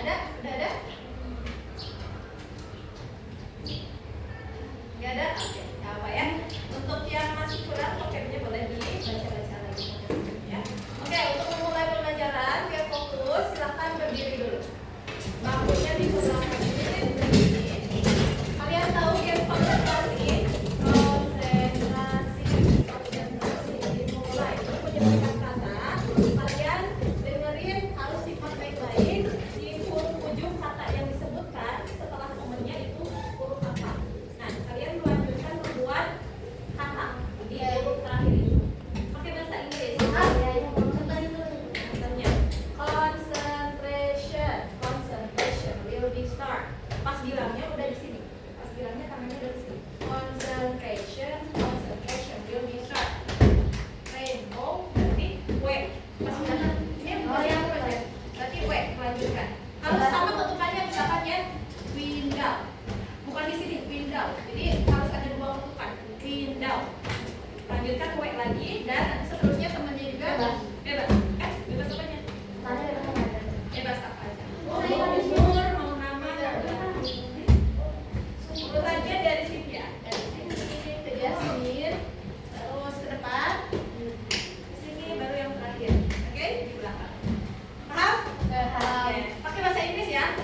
ada? Udah ada? Nggak ada? Oke, nggak apa ya. Untuk yang masih kurang, vocabnya boleh dibaca-baca lagi ya. Oke, untuk memulai pembelajaran, biar fokus, silakan berdiri dulu. Bangkunya dipulangkan berdiri. Kalian tahu yang konsentrasi, dimulai. Untuk menyebutkan kata, kalian dengerin harus simak baik-baik di huruf ujung kata yang disebutkan setelah momennya itu huruf apa. Nah, kalian melanjutkan membuat kata di huruf terakhir itu. Pakai bahasa Inggris. Misalnya, concentration will be start. Pas bilangnya udah di sini. Pas bilangnya tangannya udah di sini. Concentration will be start. Rainbow berarti W. Pas bilangnya ini yang baca. Berarti W melanjutkan. Kalau sama ketukannya misalkan ya window. Bukan di sini window. Jadi harus ada dua ketukan. Window. Lanjutkan W lagi dan nanti seterusnya temannya juga bebas. Bebas apanya? Bebas apa aja. Mau umur, mau nama, urutannya dari sini ya. Dari sini ke Jasmine, terus ke depan, ke sini baru yang terakhir. Oke, di belakang. Paham? Oke. Pakai bahasa Inggris ya.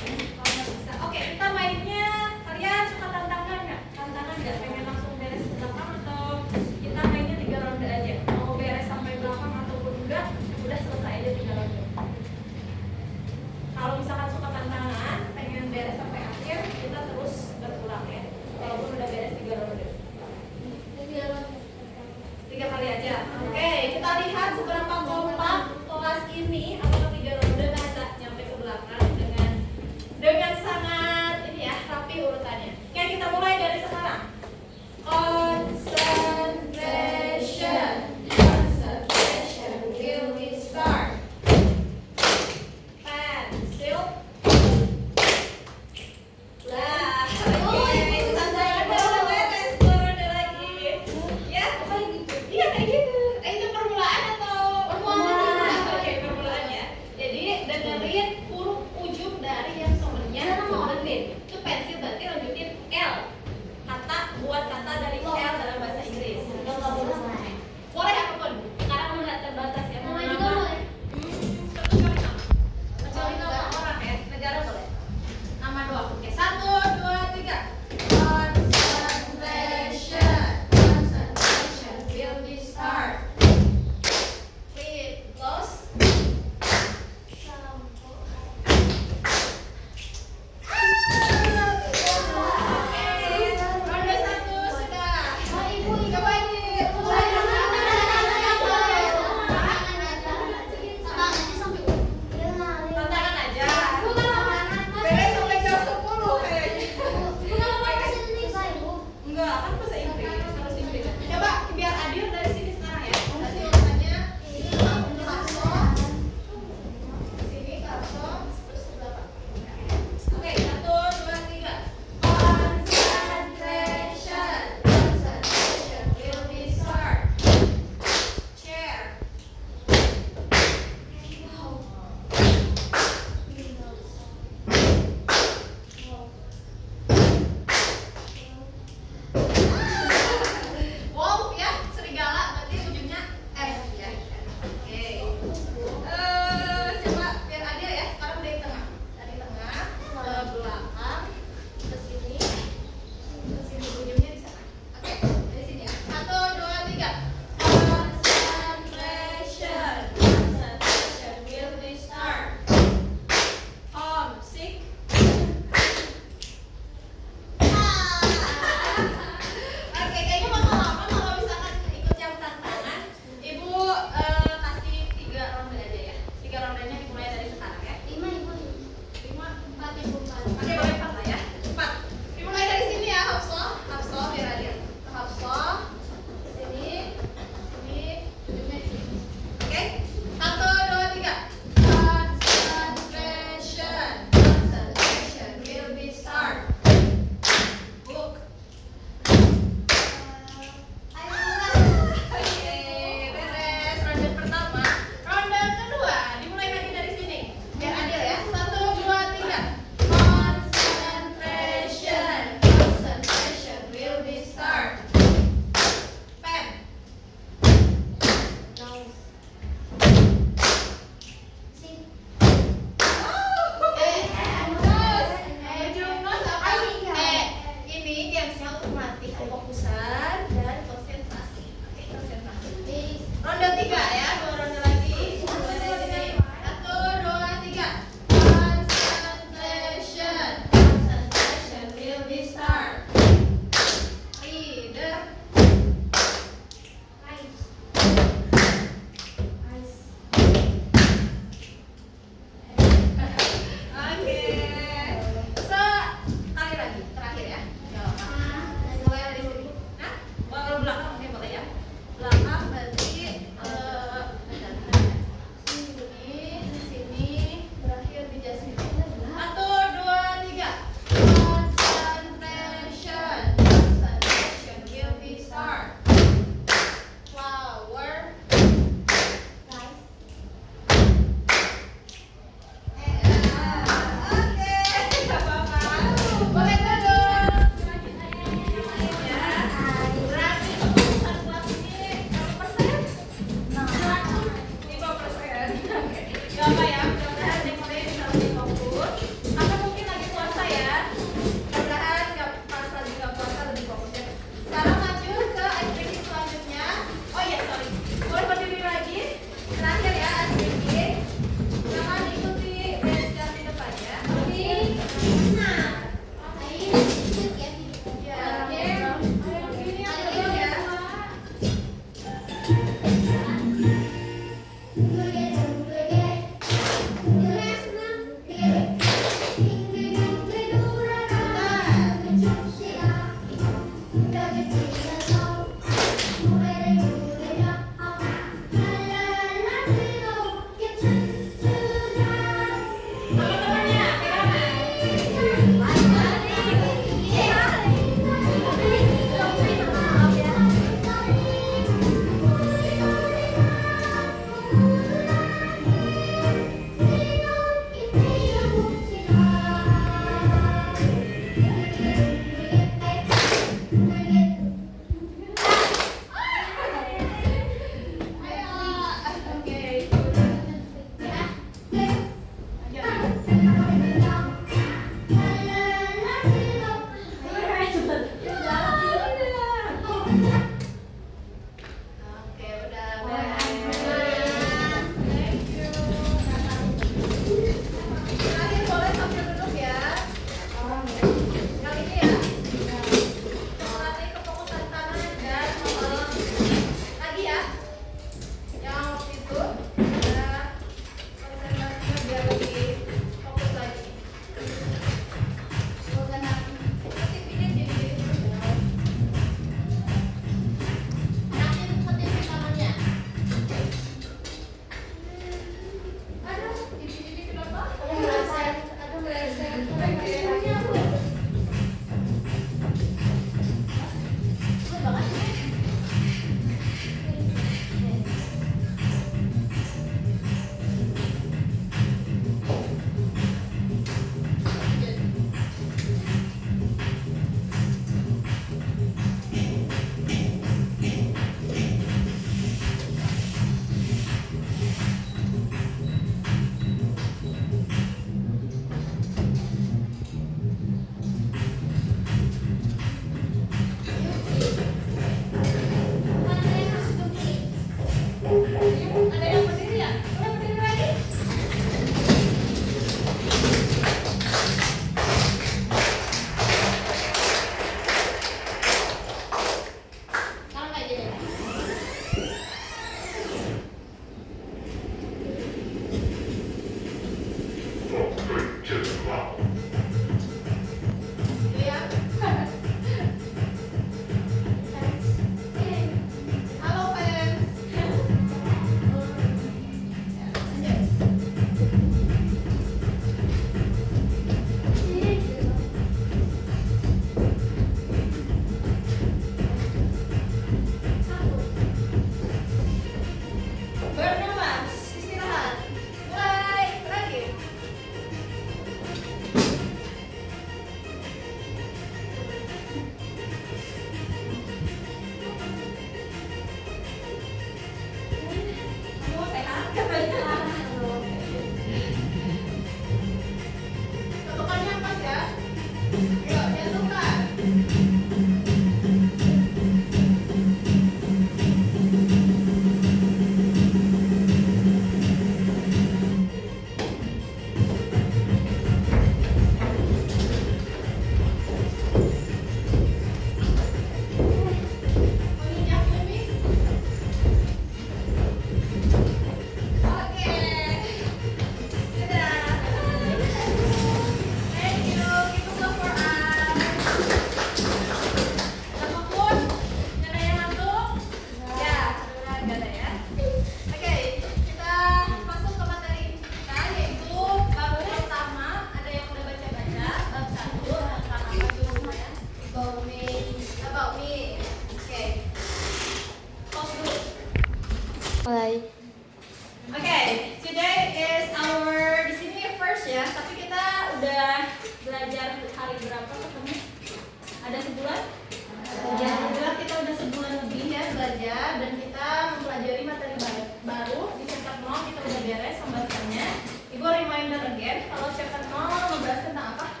again. Kalau chapter 0 membahas tentang apa?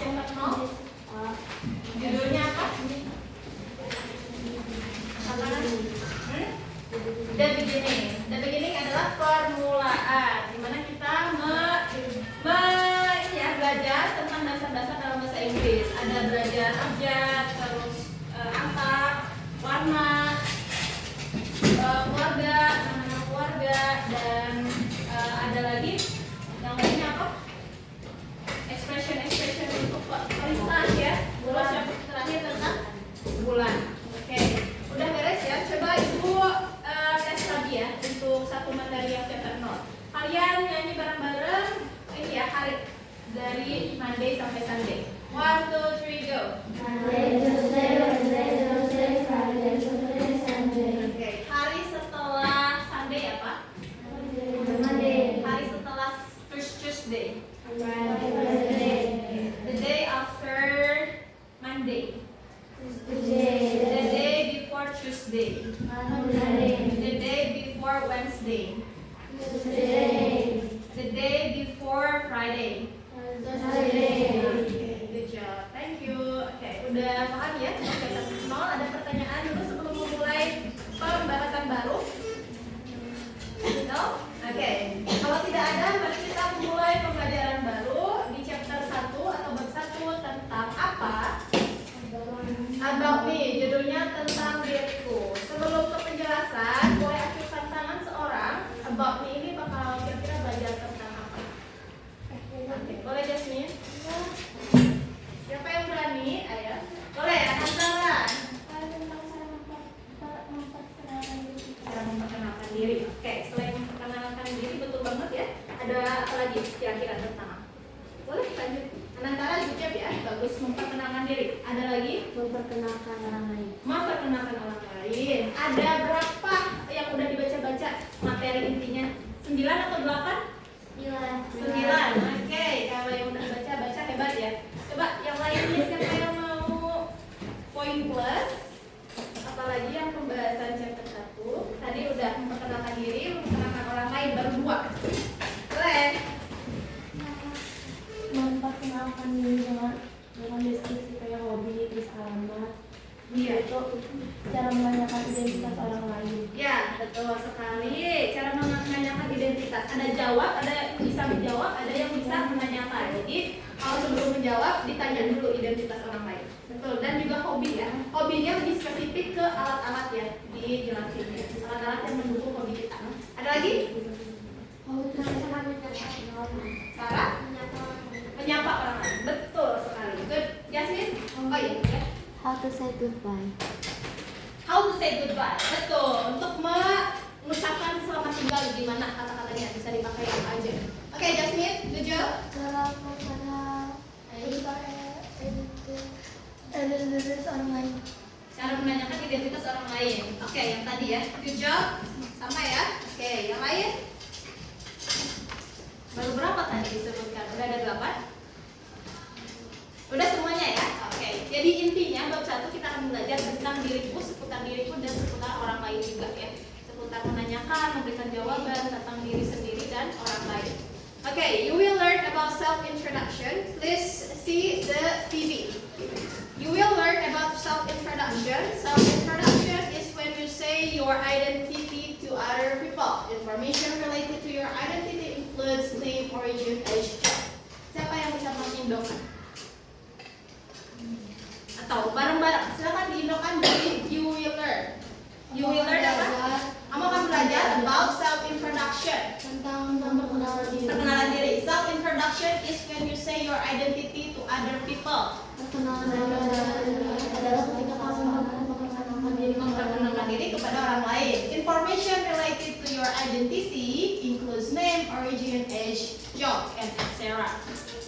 Chapter 0 judulnya apa? The beginning. The beginning adalah permulaan, dimana kita belajar tentang dasar-dasar dalam bahasa Inggris. Ada belajar abjad, terus angka, warna, keluarga, nama keluarga, dan ada lagi yang lainnya apa? Expression untuk peristah ya. Terus yang terakhir tentang bulan. Oke, udah beres ya. Coba ibu tes lagi ya untuk satu materi yang chapter 0. Kalian nyanyi bareng-bareng ini ya, hari dari Monday sampai Sunday. 1, 2, 3, go. Monday, Tuesday, Wednesday, Thursday, Friday, Saturday, Sunday. Oke, hari setelah Sunday apa? Monday. Hari setelah Tuesday. Wednesday. The day after Monday. Tuesday. The day before Tuesday. Monday. The day before Wednesday. Tuesday. The day before Friday. Thursday. Good job. Thank you. Oke, udah paham ya? Oke, chapter 0. Ada pertanyaan dulu sebelum memulai pembahasan baru? No? Oke. Kalau tidak ada, mari kita mulai pembelajaran baru di chapter 1 atau bab 1 tentang apa? About me. Judulnya tentang diriku. Sebelum ke penjelasan, boleh acuhkan tangan seorang. About me ini bakal kira-kira belajar tentang apa? Oke, boleh Jasmine? Siapa yang berani? Ayo. Boleh, antara cara memperkenalkan diri. Oke, selain memperkenalkan diri, betul banget ya. Ada apa lagi kira-kira tentang apa? Boleh lanjut. Anantara jujur ya, bagus memperkenalkan diri. Ada lagi? Memperkenalkan orang lain. Memperkenalkan orang lain. Ada berapa yang udah dibaca-baca materi intinya? 9 atau 8? 9. Oke, kalau yang udah baca hebat ya. Coba yang lainnya siapa yang mau poin plus? Apalagi yang pembahasan chapter 1. Tadi udah memperkenalkan diri, memperkenalkan orang lain, baru 2. Boleh? Memperkenalkan diri dengan deskripsi kayak hobi, terus alamat. Iya. Itu cara menanyakan identitas orang lain. Ya, betul sekali. Cara menanyakan identitas. Ada jawab, ada yang bisa menjawab, ada yang bisa menanyakan. Jadi, kalau sebelum menjawab, ditanya dulu identitas orang lain. Betul. Dan juga hobi ya. Hobinya lebih spesifik ke alat-alat ya. Dijelasin ya. Alat-alat yang mendukung hobi kita. Ada lagi? Cara menyapa orang lain. Betul sekali. Good. Jasmine? Oh iya. How to say goodbye. How to say goodbye. Betul. Untuk mengucapkan selamat tinggal, gimana kata-katanya bisa dipakai apa aja. Oke, Jasmine, good job. Cara mengenal identitas orang lain. Cara menanyakan identitas orang lain. Oke, yang tadi ya. Good job. Sama ya. Oke, yang lain? Baru berapa tadi disebutkan? Udah ada 8? Udah semuanya ya? Oke. Jadi intinya bab 1 kita akan belajar tentang diriku, seputar diriku dan seputar orang lain juga ya. Seputar menanyakan, memberikan jawaban tentang diri sendiri dan orang lain. Okay, you will learn about self-introduction. Please see the TV. You will learn about self-introduction. Self-introduction is when you say your identity to other people. Information related to your identity includes name, origin, age. Siapa yang bisa mengindokan? Atau bareng-bareng? Silakan diindokan dari you will learn. You will learn apa? Kamu akan belajar about self-introduction. Tentang memperkenalkan diri. Perkenalan diri. Self-introduction is when you say your identity to other people. Perkenalan diri adalah ketika kamu Memperkenalkan diri kepada orang lain. Information related to your identity includes name, origin, age, job, and etc.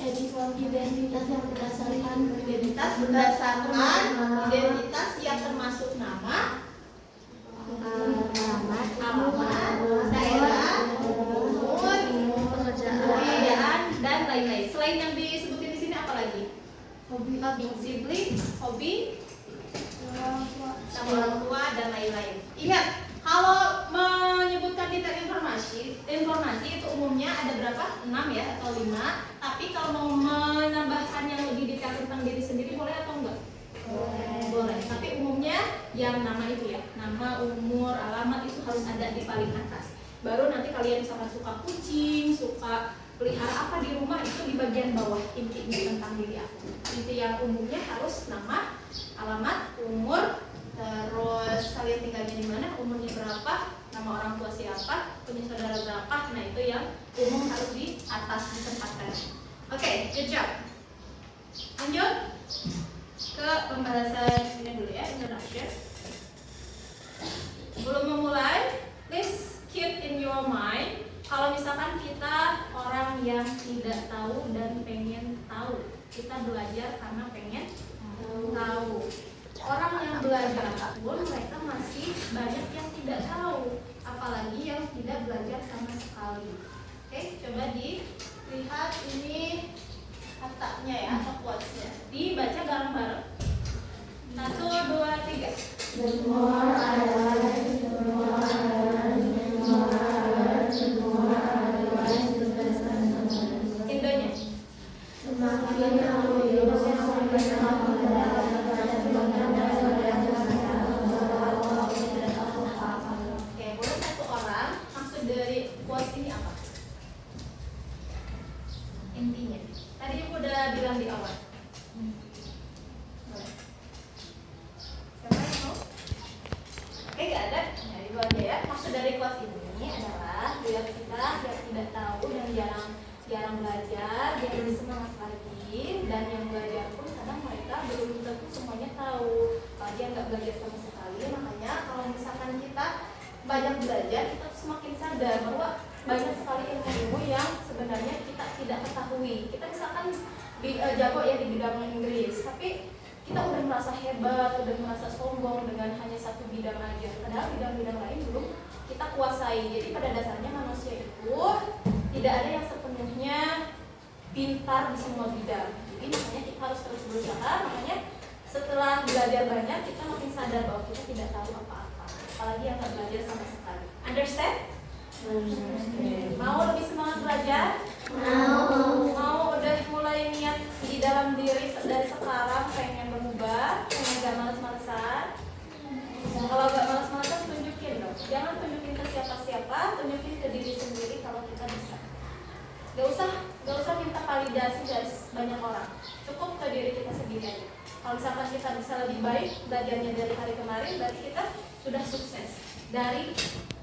Identitas yang berdasarkan Identitas berdasarkan identitas yang termasuk nama, alamat, daerah, umur, pekerjaan, dan lain-lain. Selain yang disebutin di sini apa lagi? hobi, Sibling, hobi, sama orang tua dan lain-lain. Ingat, kalau menyebutkan detail informasi itu umumnya ada ya atau 5. Tapi kalau mau menambahkan yang lebih detail tentang diri sendiri boleh atau enggak? Boleh. Tapi umumnya yang nama itu ya, nama, umur, alamat itu harus ada di paling atas. Baru nanti kalian misalkan suka kucing, suka pelihara apa di rumah itu di bagian bawah intinya tentang diri aku. Inti yang umumnya harus nama, alamat, umur, terus kalian tinggalnya di mana, umurnya berapa, nama orang tua siapa, punya saudara berapa. Nah itu yang umum harus di atas ditempatkan. Oke, good job. Lanjut ke pembahasan ini dulu ya, introduction. Sebelum memulai, please keep in your mind kalau misalkan kita orang yang tidak tahu dan pengen tahu, kita belajar karena pengen tahu. Orang yang belajar pun mereka masih banyak yang tidak tahu, apalagi yang tidak belajar sama sekali. Oke, coba dilihat ini katanya ya atau quotes-nya. Dibaca bareng-bareng. 1, 2, 3. Indonya. Oke, boleh satu orang maksud dari quotes ini apa? Intinya. Tadi aku udah bilang di awal. Boleh. Siapa yang mau? Oke, gak ada. Nah, itu aja ya. Maksud dari quotes ini adalah biar kita yang tidak tahu dan jarang belajar, biar lebih semangat lagi. Dan yang belajar pun kadang mereka belum tentu semuanya tahu. Kalau dia nggak belajar sama sekali, makanya kalau misalkan kita banyak belajar, kita semakin sadar bahwa banyak sekali ilmu-ilmu yang sebenarnya kita tidak ketahui. Kita misalkan jago ya di bidang Inggris, tapi kita udah merasa hebat, udah merasa sombong dengan hanya satu bidang aja. Padahal bidang-bidang lain belum kita kuasai. Jadi pada dasarnya manusia itu tidak ada yang sepenuhnya pintar di semua bidang. Jadi makanya kita harus terus berusaha. Makanya setelah belajar banyak, kita makin sadar bahwa kita tidak tahu apa-apa. Apalagi yang nggak belajar sama sekali. Understand? Mau lebih semangat belajar? Mau udah mulai niat di dalam diri dari sekarang pengen berubah, pengen gak males-malesan? Kalau gak males-malesan tunjukin dong. Jangan tunjukin ke siapa-siapa, tunjukin ke diri sendiri kalau kita bisa. Gak usah minta validasi dari banyak orang. Cukup ke diri kita sendiri aja. Kalau misalkan kita bisa lebih baik belajarnya dari hari kemarin, berarti kita sudah sukses dari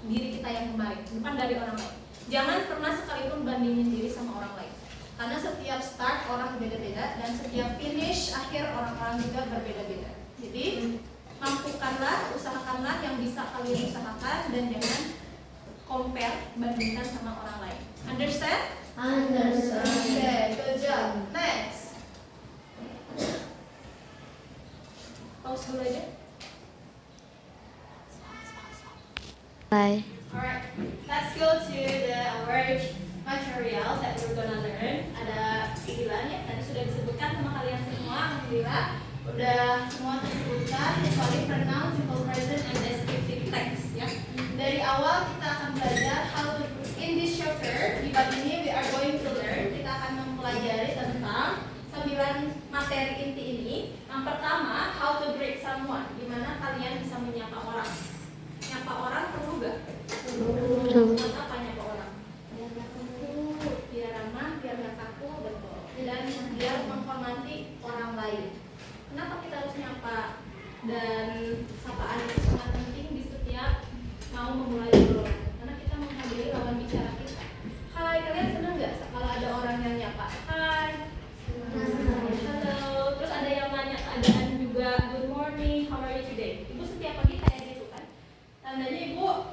diri kita yang kemarin, bukan dari orang lain. Jangan pernah sekalipun bandingin diri sama orang lain. Karena setiap start orang beda-beda dan setiap finish akhir orang-orang juga berbeda-beda. Jadi mampukanlah, usahakanlah yang bisa kalian usahakan dan jangan compare, bandingkan sama orang lain. Understand? Okay, good job. Next. Pause dulu aja. Bye. Alright, let's go to the word material that we're gonna learn. Ada 9 ya, tadi sudah disebutkan sama kalian semua. Alhamdulillah, udah semua tersebutkan kecuali pronoun, simple present, and descriptive text ya. Dari awal kita akan belajar how to, in this chapter, di bab ini we are going to learn, kita akan mempelajari tentang 9 materi inti ini. Yang pertama, how to greet someone, dimana kalian bisa menyapa orang. Nyapa orang perlu gak? Perlu. Apa nyapa orang? Biar ramah, biar gak kaku, betul. Dan biar menghormati orang lain. Kenapa kita harus nyapa? Dan sapaan itu sangat penting di setiap mau memulai obrolan. Karena kita menghargai lawan bicara kita. Hai, kalian seneng gak kalau ada orang yang nyapa? Hai. Halo. Terus ada yang nanya keadaan juga. Good morning, how are you today? Ibu setiap pagi kayak gitu kan? Tandanya ibu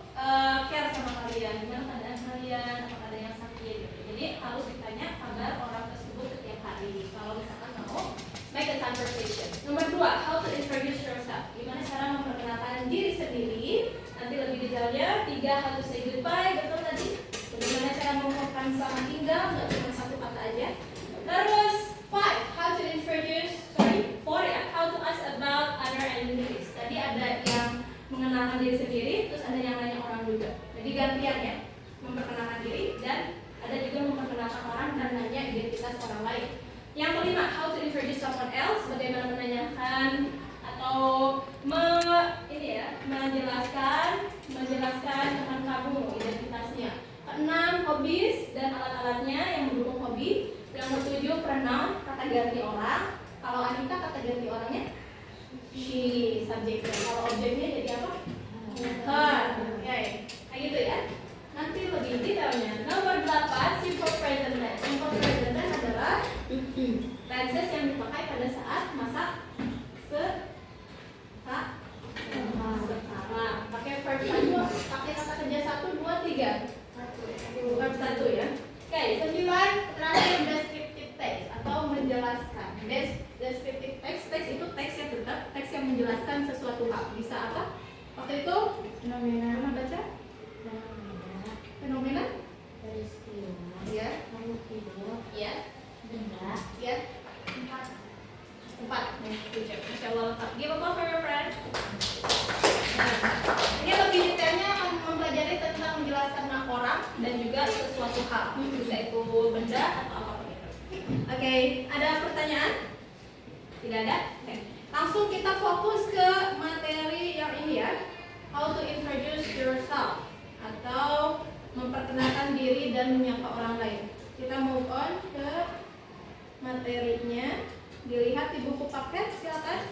care sama kalian, gimana keadaan kalian, apakah ada yang sakit gitu. Jadi harus ditanya kabar orang tersebut setiap hari kalau misalkan mau make a conversation. Nomor 2, how to introduce yourself, gimana cara memperkenalkan diri sendiri. Nanti lebih detailnya. 3, how to say goodbye, betul tadi. Bagaimana cara mengucapkan selamat tinggal, nggak cuma satu kata aja. Terus 5, how to introduce, 4 ya, how to ask about other identities. Tadi ada yang mengenalkan diri sendiri, terus ada yang nanya orang juga. Jadi gantian ya, memperkenalkan diri dan ada juga memperkenalkan orang orang lain. Yang kelima, how to introduce someone else, bagaimana menanyakan atau menjelaskan teman kamu identitasnya. Keenam, hobbies dan alat-alatnya yang mendukung hobi. Yang ketujuh, pronoun, kata ganti orang. Kalau Anita kata ganti orangnya she, subjeknya. Kalau objeknya jadi apa? Her. Oke, kayak gitu ya. Nanti lebih detailnya. Nomor 8, simple present tense. Simple present tense adalah tenses yang dipakai pada saat masa sekarang. Pakai verb 1, pakai kata kerja 1, 2, 3. Verb 1 ya. Oke, 9, terakhir descriptive text atau menjelaskan. Descriptive text itu teks yang tetap, teks yang menjelaskan sesuatu hal. Bisa apa? Waktu itu Fenomena. pernah baca? Fenomena? Peristiwa. Ya. Makhluk hidup. Ya. Benda. Ya. 4. Masya Allah lengkap. Give a call for your friend. Nah, ini lebih detailnya akan mempelajari tentang menjelaskan orang dan juga sesuatu hal. Bisa itu benda atau apapun itu. Oke, ada pertanyaan? Tidak ada? Oke. Langsung kita fokus ke materi yang ini ya. How to introduce yourself atau memperkenalkan diri dan menyapa orang lain. Kita move on ke materinya. Dilihat di buku paket, silakan.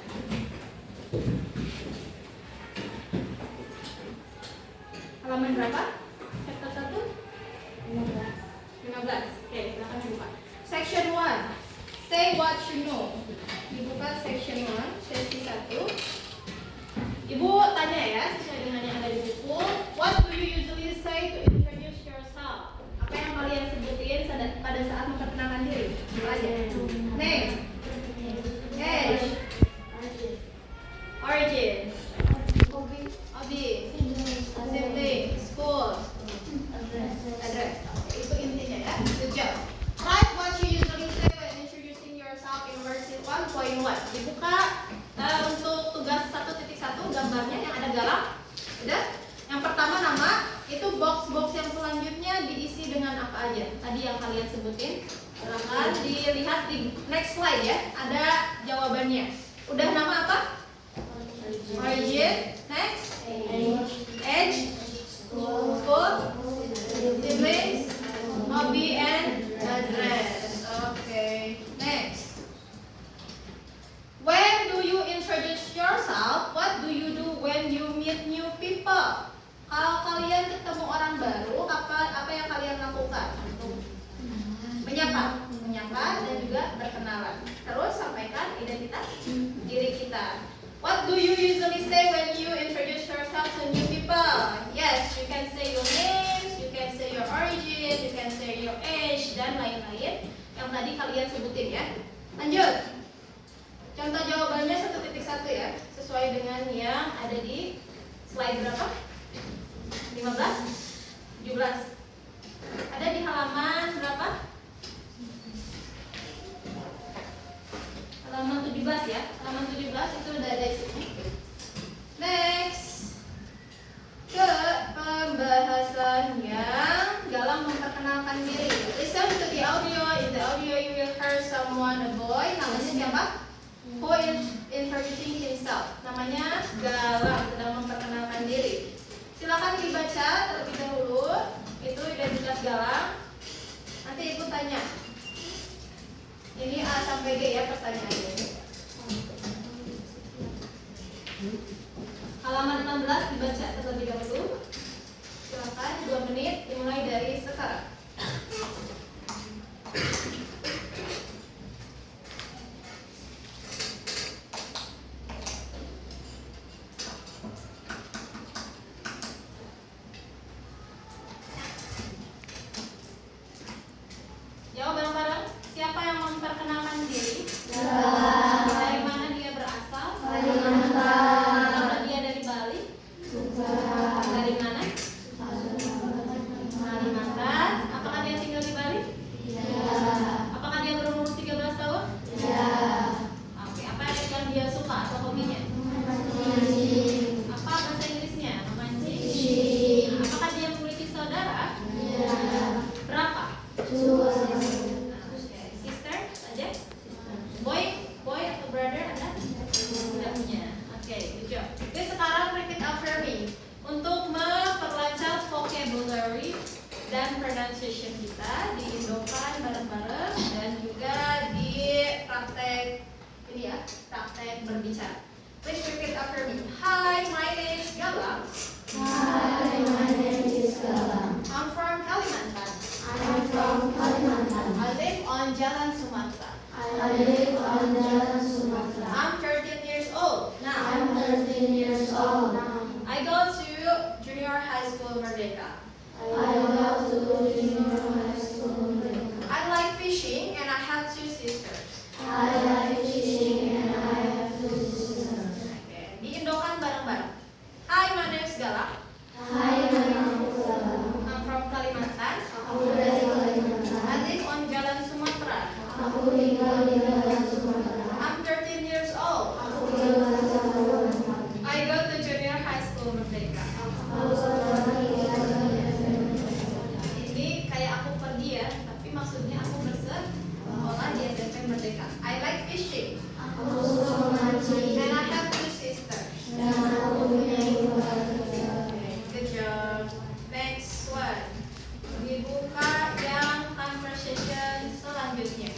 Halaman berapa? Chapter 1? 15. Oke, silakan dibuka. Section 1. Say what you know. Dibuka section 1, sesi 1. Ibu tanya ya, sesuai dengan yang ada di buku. What do you usually say to introduce yourself? Apa yang kalian sebutin pada saat memperkenalkan diri? Coba aja. Name, age, origin, hobby, sibling, school, address. Itu intinya ya. Good job. Write what you usually say when introducing yourself in worksheet 1.1. Dibuka untuk tugas 1.1 gambarnya yang ada galang. Udah? Yang pertama nama, itu box-box yang selanjutnya diisi dengan apa aja? Tadi yang kalian sebutin. Silakan dilihat di next slide ya. Ada jawabannya. Udah nama apa? Origin. Next. Age. School. Siblings. Hobby and address. Okay. Next. When do you introduce yourself? What do you do when you meet new people? Kalau kalian ketemu orang baru, apa yang kalian lakukan? Menyapa dan juga berkenalan. Terus sampaikan identitas diri kita. What do you usually say when you introduce yourself to new people? Yes, you can say your names, you can say your origin, you can say your age dan lain-lain yang tadi kalian sebutin ya. Lanjut. Contoh jawabannya 1.1 ya, sesuai dengan yang ada di slide berapa? 15? 17? Ada di halaman berapa? Halaman 17 ya. Halaman 17 itu udah ada di sini. Next. Ke pembahasan yang dalam memperkenalkan diri. Listen to the audio. In the audio you will hear someone, a boy. Namanya siapa? Who is introducing himself. Namanya Galang, sedang memperkenalkan diri. Silakan dibaca terlebih dahulu. Itu identitas Galang. Nanti ibu tanya. Ini A sampai G ya pertanyaannya. Halaman 16 dibaca terlebih dahulu. Silakan 2 menit dimulai dari sekarang. Jawab bareng-bareng. Siapa yang memperkenalkan diri? dan pronunciation kita diindokan bareng-bareng dan juga di praktek ini ya, praktek berbicara. Please repeat after me. Hi, my name is Galang. Hi, my name is Galang. I'm from Kalimantan. I'm from Kalimantan. I live on Jalan Sumatera. I live on Jalan Sumatera. I'm 13 years old now. I'm 13 years old now. I go to Junior High School Merdeka. I go to junior high school. I like fishing and I have 2 sisters. I like fishing and I have 2 sisters. Oke, diindokan bareng-bareng. Hi, my name is Galak. Hi, my name is Galang. I'm from Kalimantan. Aku dari Kalimantan. I live on Jalan Sumatera. Aku tinggal di Jalan Sumatera. I'm 13 years old. Aku tinggal di Jalan Sumatera. I go to Junior High School Merdeka. Aku sekolah di Ini kayak aku pergi ya, tapi maksudnya aku bersekolah di SMP Merdeka. I like fishing Aku suka mancing and I have 2 sisters. dan aku punya ibu Good job. Next one. Dibuka yang conversation selanjutnya.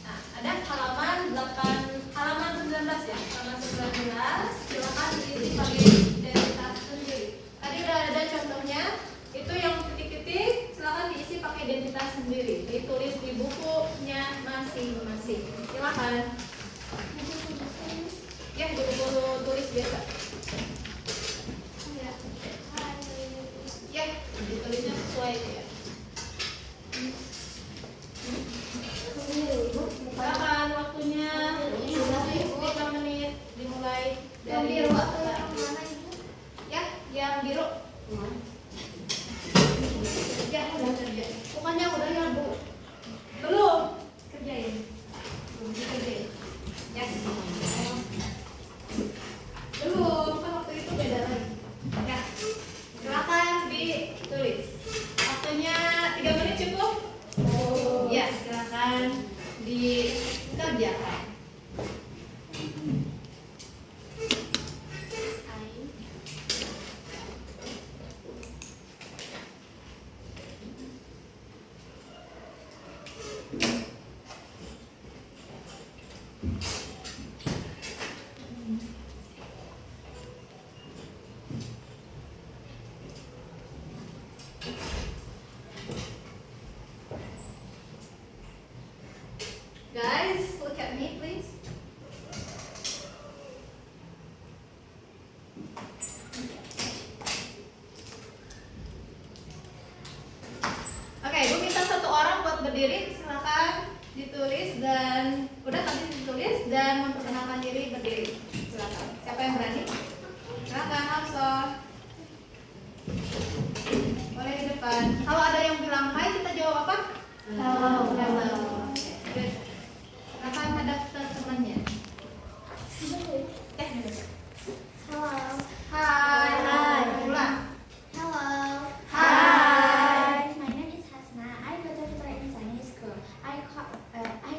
Nah, ada halaman 19 ya. Halaman 19. Silakan diisi pakai identitas sendiri. Tadi udah ada contohnya. Itu yang titik-titik silakan diisi pakai identitas sendiri. Ditulis di bukunya masing-masing. Silakan. Ya, di buku tulis biasa. Ya, ditulisnya sesuai itu ya. Silakan waktunya 5 menit dimulai Yang dari biru atau yang mana itu? ya, yang biru. Ya, udah kerja. Bukannya udah ya Bu? Belum kerjain. Belum dikerjain. Ya. Belum, kan waktu itu beda lagi. Ya. Silakan ditulis. Waktunya 3 menit cukup? Ya, silakan dikerjakan. Guys, look at me, please. Oke, gue minta 1 orang buat berdiri. Silakan ditulis dan udah tadi ditulis dan memperkenalkan diri berdiri. Silakan. Siapa yang berani? Silakan, Hafsa. Boleh di depan. Kalau ada yang bilang hai, kita jawab apa? Hello. Hello. Good. Silakan hadap ke temannya. Hello. Hai. Hai. Ulang. Hello. Hi. My name is Hasna. I go to Fitra Insani School. I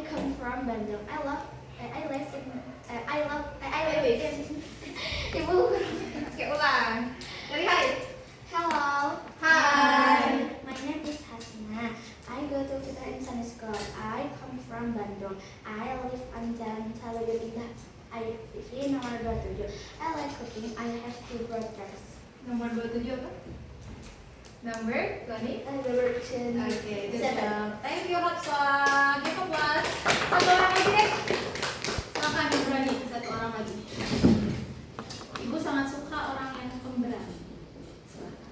come from Bandung. I live in Ibu. Oke, ulang. Dari hai. Hello. Hi. My name is Hasna. I go to Fitra Insani School. I come from Bandung. I live on Jalan Taluyut Indah. I live in nomor 27. I like cooking. I have 2 brothers. Nomor 27 apa? Number 20. Number 2. Oke, good job. Thank you, Hafsa. Give applause. 1 orang lagi deh. Silakan yang berani, 1 orang lagi. Ibu sangat suka orang yang pemberani. Silakan.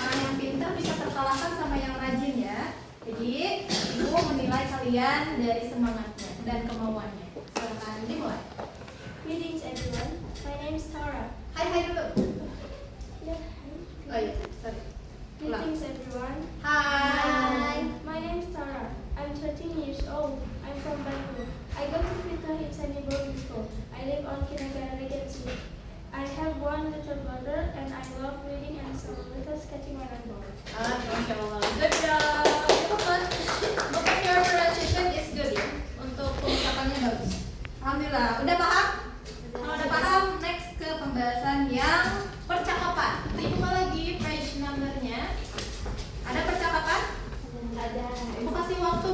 Orang yang pintar bisa terkalahkan sama yang rajin ya. Jadi, ibu menilai kalian dari semangatnya dan kemauannya. Silakan dimulai. Greetings everyone. My name is Tara. Hai dulu. Yeah. Oh iya, sorry. Ulang. Greetings everyone. Hai. My name is Tara. I'm 13 years old. I'm from Bandung. I go to Fitra Insani Boarding School. I live on Kinagara Regency. I have 1 little brother and I love reading and some little sketching when I'm bored. Masya Allah. Good job. Look at your pronunciation is good ya. Untuk pengucapannya bagus. Alhamdulillah. Udah paham? Kalau udah paham, next ke pembahasan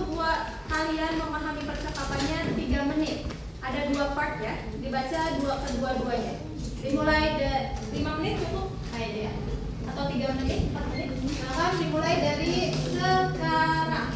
buat kalian memahami percakapannya 3 menit. Ada 2 part ya, dibaca kedua-duanya. Dimulai dari 5 menit cukup kayaknya ya, atau 3 menit, 4 menit. Nah, dimulai dari sekarang.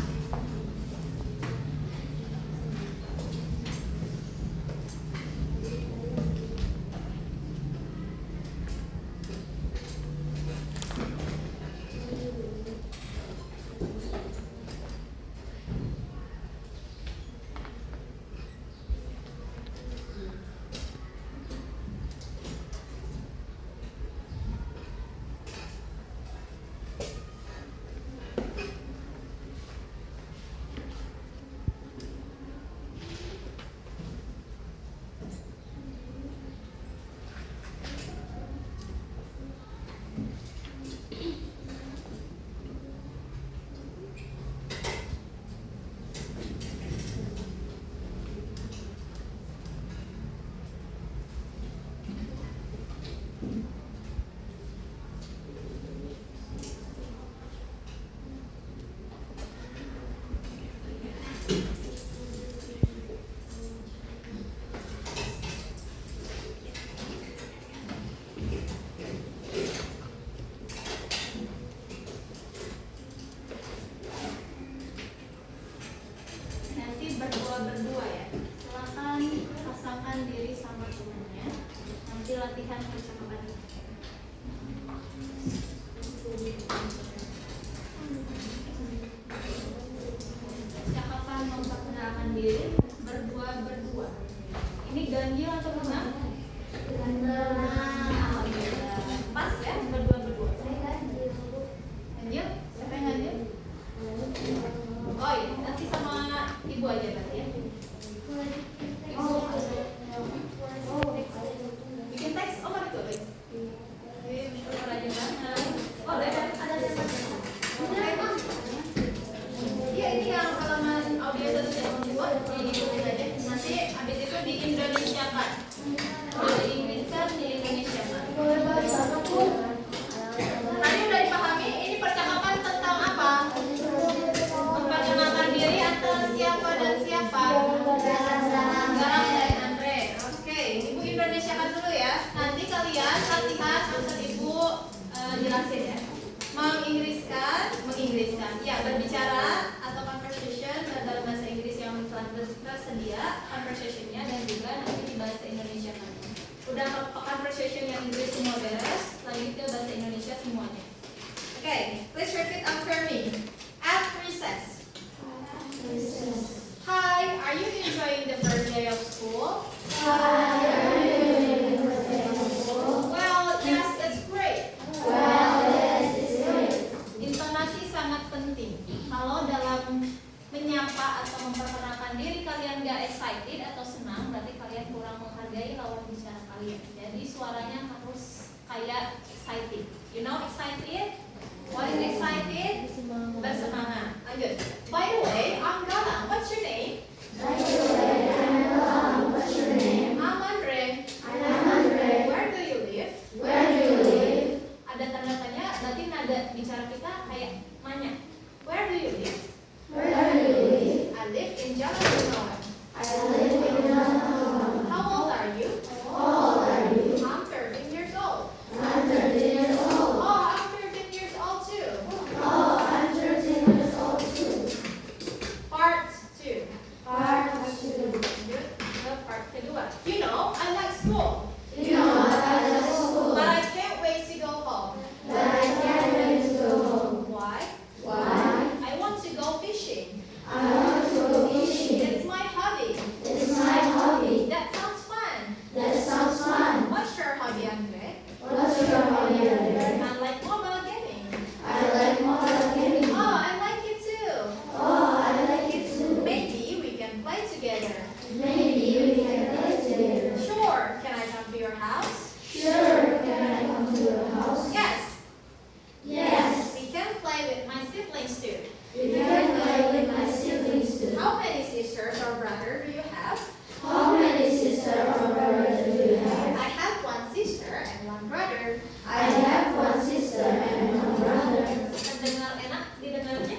Nanti berdua ya. Silakan pasangkan diri sama temannya. Nanti latihan percakapan. Percakapan memperkenalkan diri berdua. Ini ganjil atau genap? Pas ya, berdua. Ganjil? Siapa yang ganjil? Oh iya, nanti sama ibu aja berarti ya. Ibu. Bikin teks, oh mana tuh teks? Rajin banget. Oh ada. Iya ini yang halaman audio 1.2 diikutin aja. Nanti habis itu di Indonesiakan. Kalau di Inggriskan, di Indonesiakan. Tadi udah dipahami ini percakapan tentang apa? Memperkenalkan diri antara siapa dan siapa? Galang dan Andre. Oke, Ibu Indonesiakan dulu ya. Nanti kalian latihan untuk Ibu jelasin ya. Menginggriskan. Ya, berbicara atau conversation dalam bahasa Inggris yang telah tersedia conversationnya dan juga nanti di bahasa Indonesia kan. Udah conversation yang Inggris semua beres, lanjut ke bahasa Indonesia semuanya. Oke, please repeat after me. At recess. Hi, are you enjoying the first day of school? Well, yes, it's great. Intonasi sangat penting. Kalau dalam menyapa atau memperkenalkan diri kalian gak excited atau senang, berarti kalian kurang menghargai lawan bicara kalian. Jadi suaranya harus kayak excited. You know excited? What is excited? Bersemangat. Lanjut. By the way, I'm Galang. What's your name? I'm Andre. Where do you live? Ada tanda tanya, berarti nada bicara kita kayak nanya. Where do you live? I live in Jalan Bengawan. How old are you? I'm 13 years old. Oh, I'm 13 years old too. Part 2. Lanjut ke part kedua. You know, I like school. But I can't wait to go home. Why? I want to go fishing. It's my hobby. That sounds fun. What's your hobby, Andre? I like mobile gaming. Oh, I like it too. Maybe we can play together. Sure. Can I come to your house? Yes. We can play with my siblings too. How many sisters or brothers do you have? I have one sister and one brother. Terdengar enak didengarnya?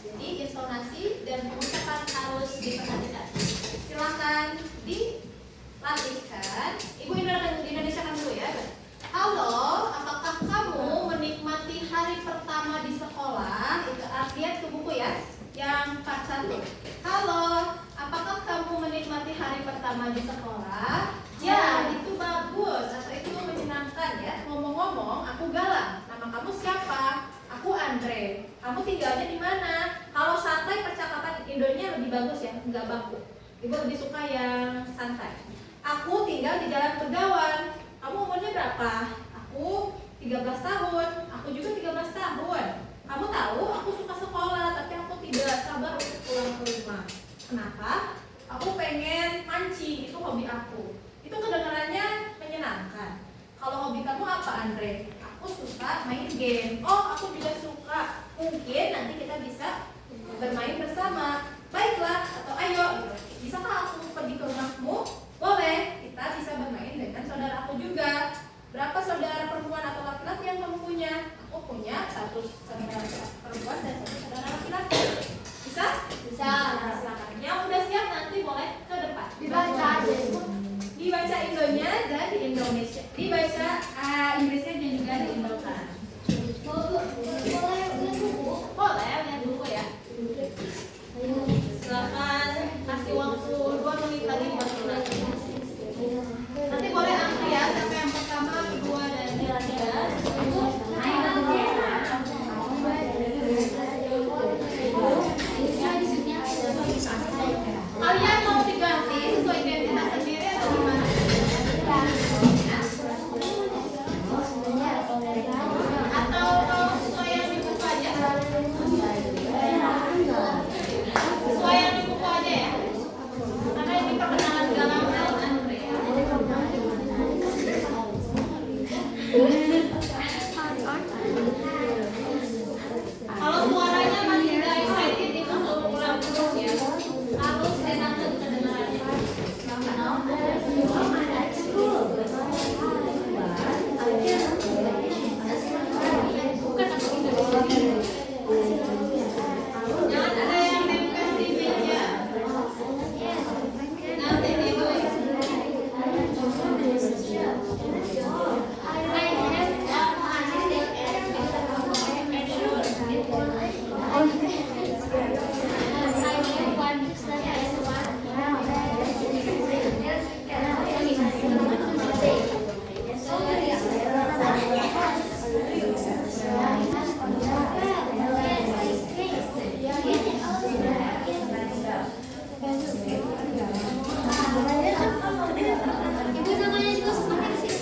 Jadi intonasi pronunciasi dan pengucapan harus diperhatikan. Silakan dilatihkan. Ibu Indonesia kan dulu ya. Halo, apakah kamu menikmati hari pertama di sekolah? Itu lihat ke buku ya, yang part 1. Halo, apakah kamu menikmati hari pertama di sekolah? Ya, itu bagus atau itu menyenangkan ya. Ngomong-ngomong, aku Galang. Nama kamu siapa? Aku Andre. Kamu tinggalnya di mana? Kalau santai percakapan Indonya lebih bagus ya, nggak baku. Ibu lebih suka yang santai. Aku tinggal di Jalan Begawan. Kamu umurnya berapa? Aku 13 tahun. Aku juga 13 tahun. Kamu tahu aku suka sekolah, tapi aku tidak sabar untuk pulang ke rumah. Kenapa? Aku pengen mancing, itu hobi aku. Itu kedengarannya menyenangkan. Kalau hobi kamu apa, Andre? Aku suka main game. Oh, aku juga suka. Mungkin nanti kita bisa bermain bersama. Baiklah, atau ayo gitu. Bisakah aku pergi ke rumahmu? Boleh, kita bisa bermain dengan saudara aku juga. Berapa saudara perempuan atau laki-laki yang kamu punya? Aku punya 1 saudara perempuan dan 1 saudara laki-laki. Bisa? Bisa. Nah, silakan. Yang udah siap nanti boleh ke depan. Dibaca aja. Dibaca Indonya dan di Indonesia. Dibaca Inggrisnya dan juga di Indokan. Boleh lihat buku ya. Silakan kasih waktu 2 menit lagi buat tulis. Nanti boleh antri ya, sampai yang pertama, kedua, dan ketiga. Kalian mau diganti sesuai identitas sendiri atau gimana? Atau sesuai yang di buku aja? Sesuai yang di buku aja ya? Karena ini perkenalan Galang dan Andre. Kalau suaranya masih nggak excited, itu ulang terus ya. Harus enak dan kedengarannya. Jangan ada yang nempel di meja. Nanti ditulis. Ibu namanya juga seperti sih.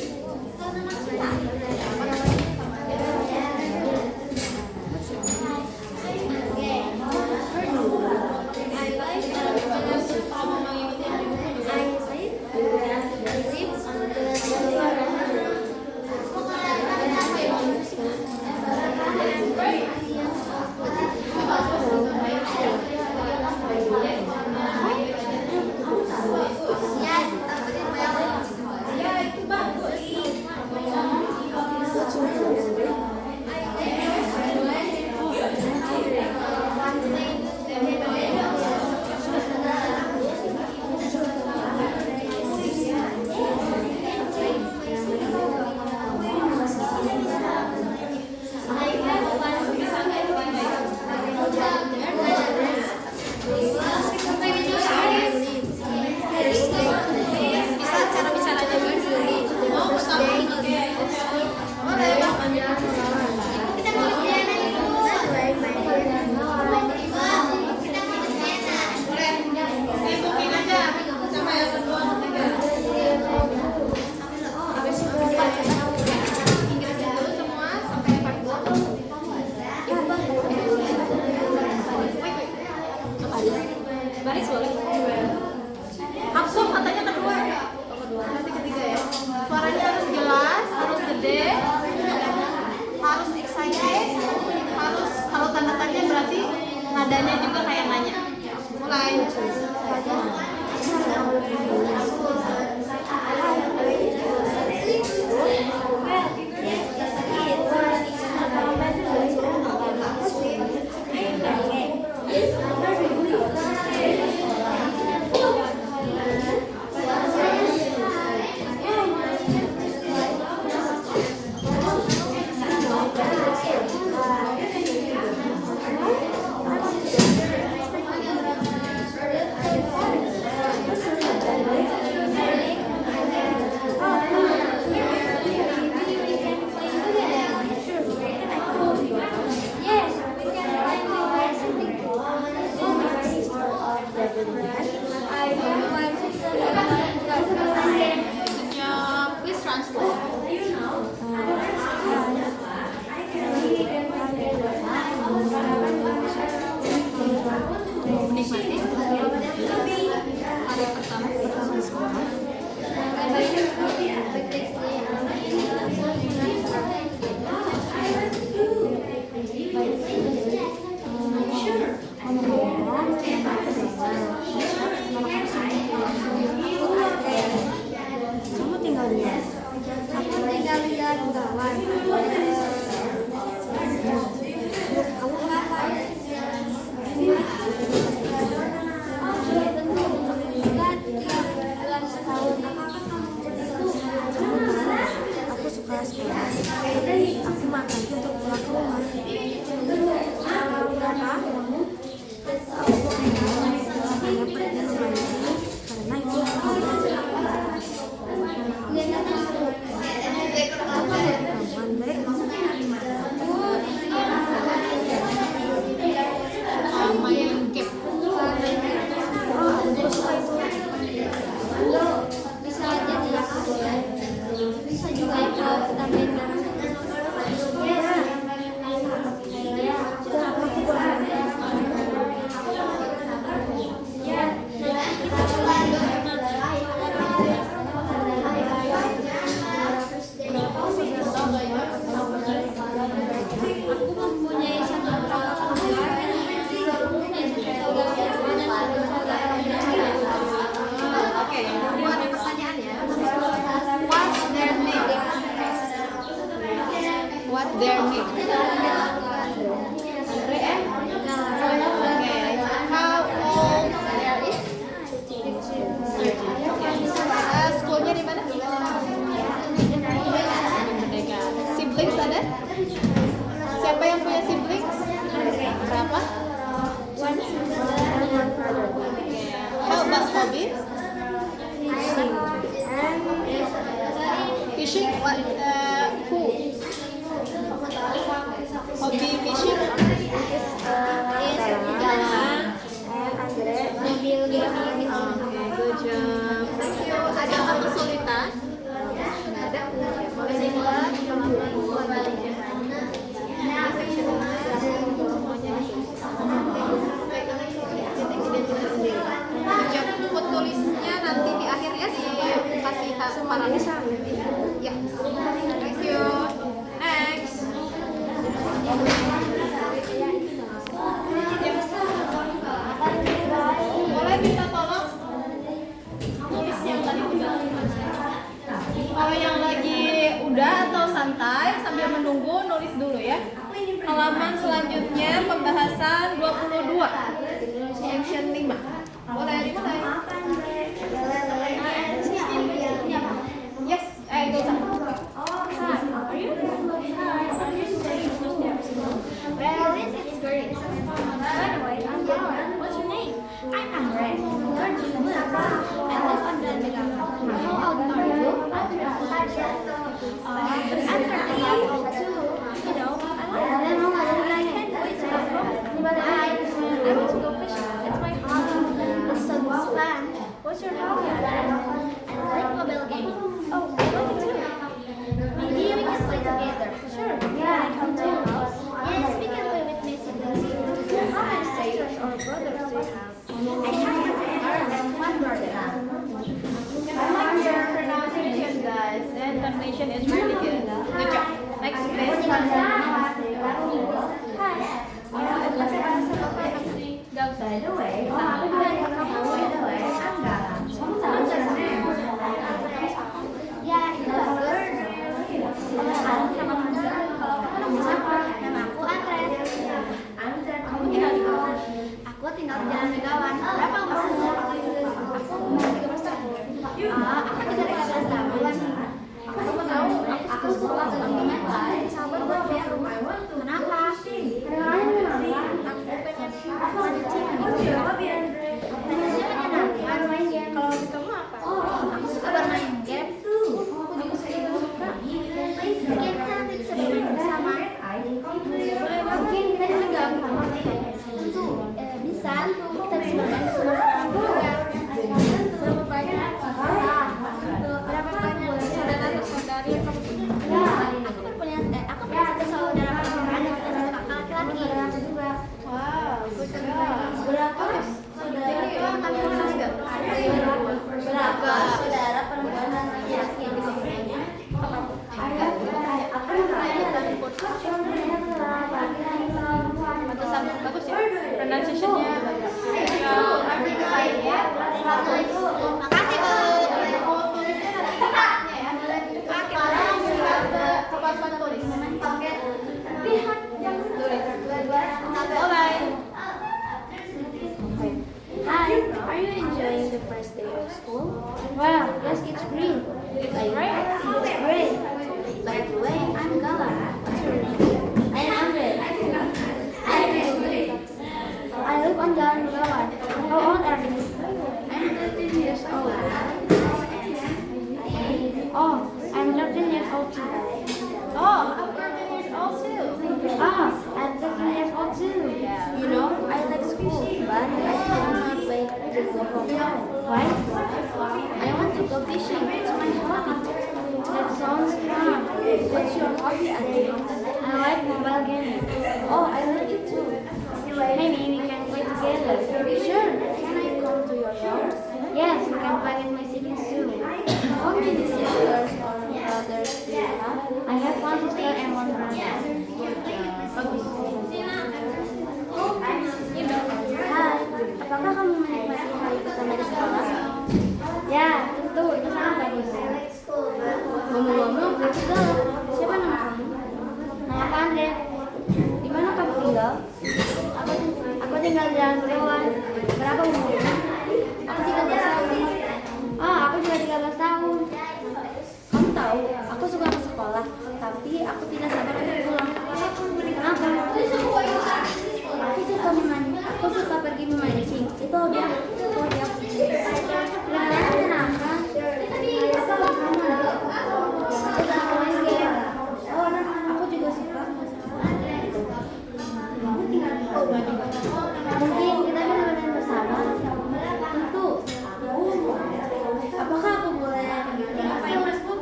Ya, itu bagus. Sibuk aja sama yang kedua, ketiga. Inggrisnya dulu semua sampai part 2. Baris boleh. Absurd katanya kedua. Nanti ketiga ya. Suaranya harus jelas, harus gede, harus excited, harus kalau tanda tanya berarti nadanya juga kayak nanya. Mulai. Yes. Menikmati hari pertama di sekolah. Kamu tinggal di mana? Aku tinggal di Garut kawan. Kamu apa? Aku suka sekolah. Aku makan untuk pulang ke rumah. Kenapa? Hanya pergi ke rumah ini karena itu Main game. Bisa juga ya kalau kita main aku mempunyai satu Oke, yang kedua ada pertanyaan ya. What's their name? What their name? Andre and Okay. How old there is? Schoolnya di mana? Merdeka. Siblings ada? Siapa yang punya siblings? Berapa? How about hobbies? Fishing? What? Who? Hobi fishing? Okay, good job. Thank you. Ada kesulitan? Nggak ada? Boleh dibuat? Buku tulisnya nanti di akhir ya dikasih para ya. Thank you. Next. Boleh minta tolong tulis yang tadi udah. Kalau yang lagi udah atau santai sambil menunggu nulis dulu ya. Halaman selanjutnya pembahasan 22. Section 5. Boleh dimulai. Yes, go on. Well, it's great. By the way, I'm Laura. What's your name? I'm Andre. You're Julia. I live on the Megala. How old are you? I'm 5 years old. I'm 30 years old too. You know, I like it. But I can't wait to go home. I want to go fishing. It's my hobby. It's so fun. What's your hobby? I like mobile gaming. Oh, I like it too. Maybe we can play together. Sure. Yeah, I come too. Yes, we can play with my siblings. How many sisters or brothers do you have? I have one brother. I like your pronunciation, guys. The intonation is really good. Good job. Next, please. By the way, I'm Gala. Ya, itu bagus. Nama aku Andres. Kamu tinggal di mana? Aku tinggal di Jalan Megawan. Berapa umurmu? Aku umur 13 tahun. Aku 13 tahun. Kamu tahu, aku suka teman-teman lain sahabat buat ya. Kenapa? Aku pengen ada cinta. Bagus ya, pronunciation-nya bagus. Makasih Bu. Tulisnya nanti ya. Sekarang kemampuan tulis. Bye. Hi, are you enjoying the first day of school? Wow, yes, it's great. It's great? It's great. By the way, I'm Gala. What's your name? I am Andre. I live on Jalan Bengawan. How old are you? I'm 13 years old. Oh, I'm 13 years old too. Oh, I'm 13 years old too. Ah, I'm 13 years old too. Yeah. You know, I like school, but I cannot wait to go home. Why? I want to go fishing. It's my hobby. That sounds fun. What's your hobby, Ade? I like mobile games. Oh, I like it too. Maybe we can play together. Sure. Can I come to your house? Yes, you can play with my siblings too. How many sisters or brothers do you have? I have one sister and one brother. Hai, apakah kamu menikmati hari pertama di sekolah? Ya, tentu, itu sangat bagus. Ngomong-ngomong, siapa nama kamu? Nama aku Andre. Di mana kamu tinggal? Aku tinggal di Jalan Bengawan. Berapa umurmu? Aku 13 tahun. Ah, aku juga 13 tahun. Kamu tahu, aku suka ke sekolah, tapi aku tidak sabar untuk pulang. Kenapa? Aku suka pergi memancing. Itu hobi aku. Kira-kira kenapa? Aku juga suka. Mungkin kita bisa bermain bersama. Tentu. Apakah aku boleh main Facebook?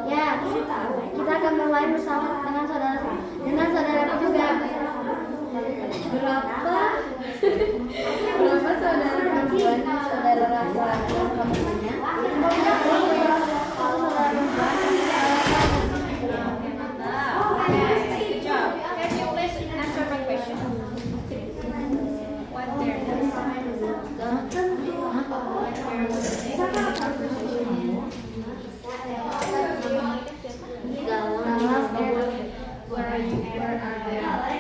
Ya, kita akan bermain bersama dengan saudaraku juga. Berapa saudara perempuan dan saudara laki-laki yang kamu punya? Good job. Can you please answer my question? What their Where are they?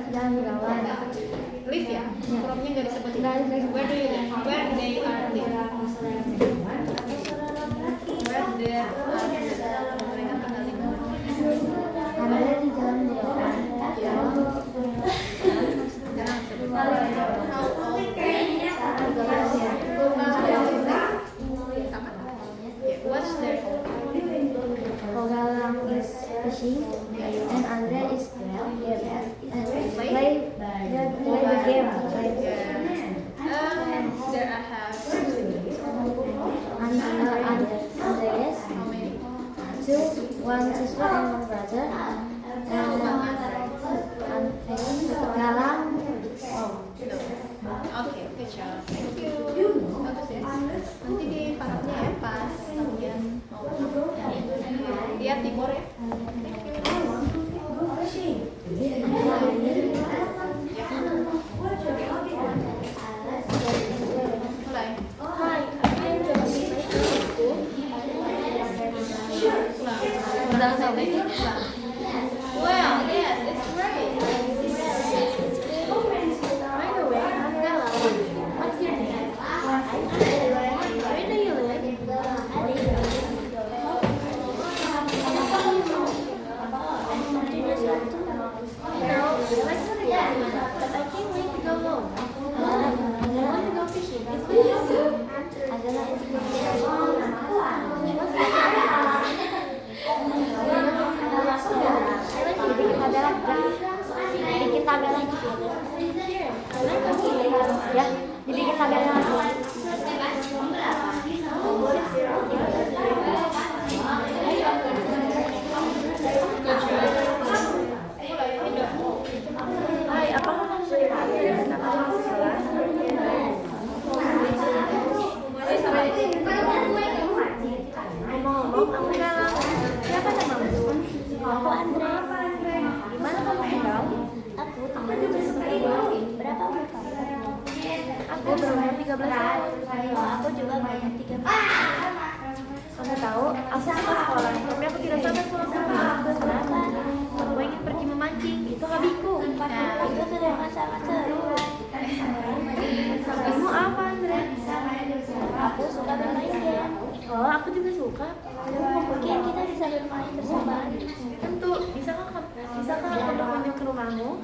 Jalan Bengawan. Live ya? Formnya nggak disebutin. Where do you live? Where they are live? Where they are live? Mereka tinggal di mana? Ada di Jalan Bengawan. What's their home? Galang is fishing and Andre is play the game. There I have Andreas, how many? one sister and one brother. Galang. Oke, good job. Thank you. Bagus ya. Nanti di parapnya ya pas kalian mau lihat timur ya. Thank Mulai. Udah sampai. Well, yes, it's great. By the way, I'm Galang. What's your name? Where do you live? But I can't wait to go home. I want to go fishing. It's really soon. Adalah it's dibikin tabel lagi. Ya, dibikin tabel lagi. Hai, apakah kamu menikmati anak-anak sekolah? juga banyak 3 Kamu tahu, aku suka sekolah, tapi aku tidak sabar pulang ke rumah. Kenapa? Aku ingin pergi memancing, itu hobiku. Itu terdengar sangat seru. Kamu apa, Andre? Aku suka bermain game. Oh, aku juga suka. Mungkin kita bisa bermain bersama. Tentu, bisakah aku berkunjung ke rumahmu?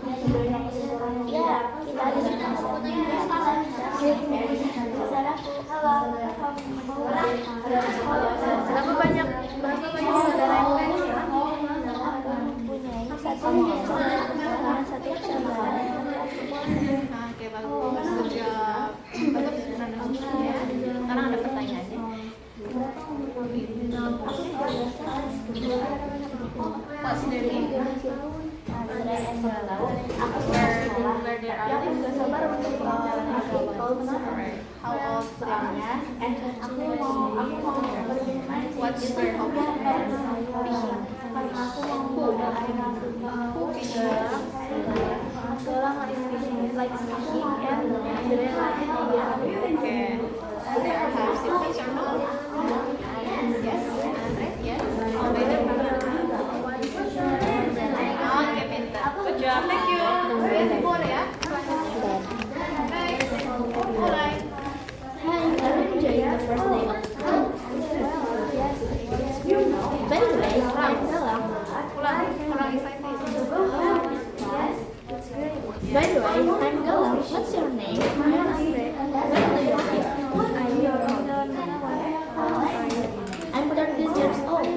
Ya, kita di sini. Berapa banyak saudara yang lain? Aku mempunyai satu saudara. Oke, bagus. Good job. Bagus, ya. Sekarang ada pertanyaannya. What's the name? Where they are living? How old they are? What's their hobby? Who fishing? Like fishing and Okay. They are have siblings or not? Yes. Yes. Oh, they do. Okay, pintar. Good job. Thank you. Boleh ya? Mulai. Hi, I'm enjoying the first day of school. Yes, it's good. By the way, I'm Galang. Kurang excited. Yes, it's great. By the way, I'm Galang. What's your name? I'm Andre. When do you live? I'm 13 years old.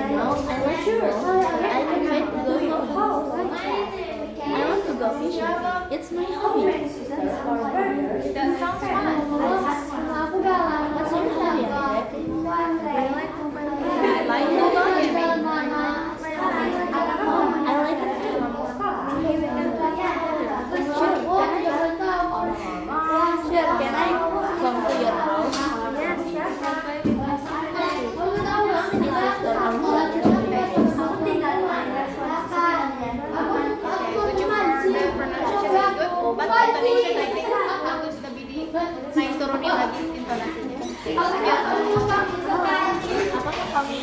Now I like school. I can't wait to go home. I want to go fishing. It's my hobby. That sounds fun. What's your hobby, Andre? Like mobile gaming. I like it too. Sure, can I come to your house? Yes, sure. Good job. The pronunciation is good, but intonation I think bagus lebih di naik turunin lagi intonasinya. Apakah kamu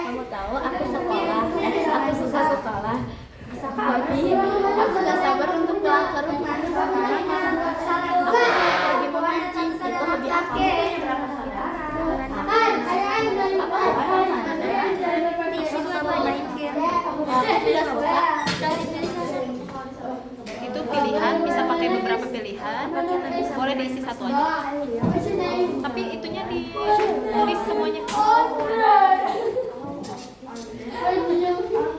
Kamu tahu aku sekolah, aku suka sekolah. Tapi aku gak sabar untuk pulang ke rumah. Aku pergi memancing, itu hobi aku. Itu pilihan, bisa pakai beberapa pilihan. Boleh diisi satu aja. Tapi itunya ditulis semuanya.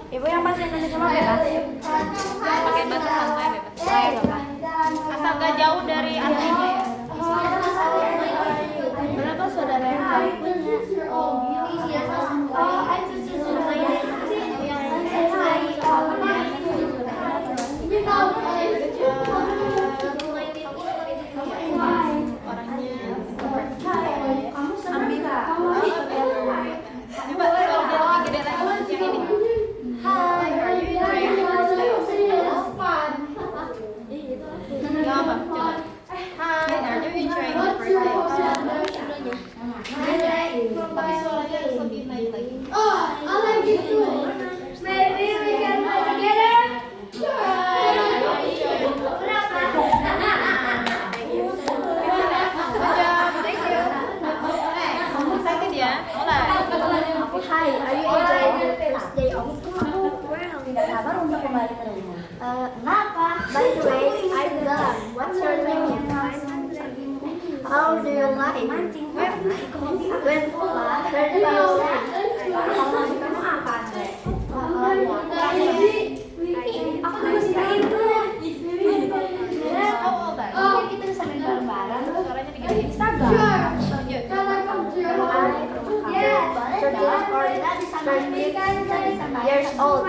Ibu yang bahasa Indonesia mah bebas. Pakai bahasa santai bebas. Asal gak jauh dari artinya ya. Berapa saudara yang kamu punya? Coba kalau dia lebih gede lagi yang ini. Hi, are you enjoying the first day of school? Gak apa, coba. Hi, are you enjoying the first day of school? Tapi suaranya harus lebih naik lagi. Oh, I like it too. Maybe we can play together. Excited ya? Mulai. Hi, are you enjoying the first day of school? Tidak sabar untuk kembali ke rumah. Kenapa? By the way, I'm Galang. What's your name? How do you like? When do you like? Kamu apa, Andre? Aku juga suka itu. How old are you? Oh, kita bisa main bareng-bareng. Suaranya digedein. Instagram. Years old.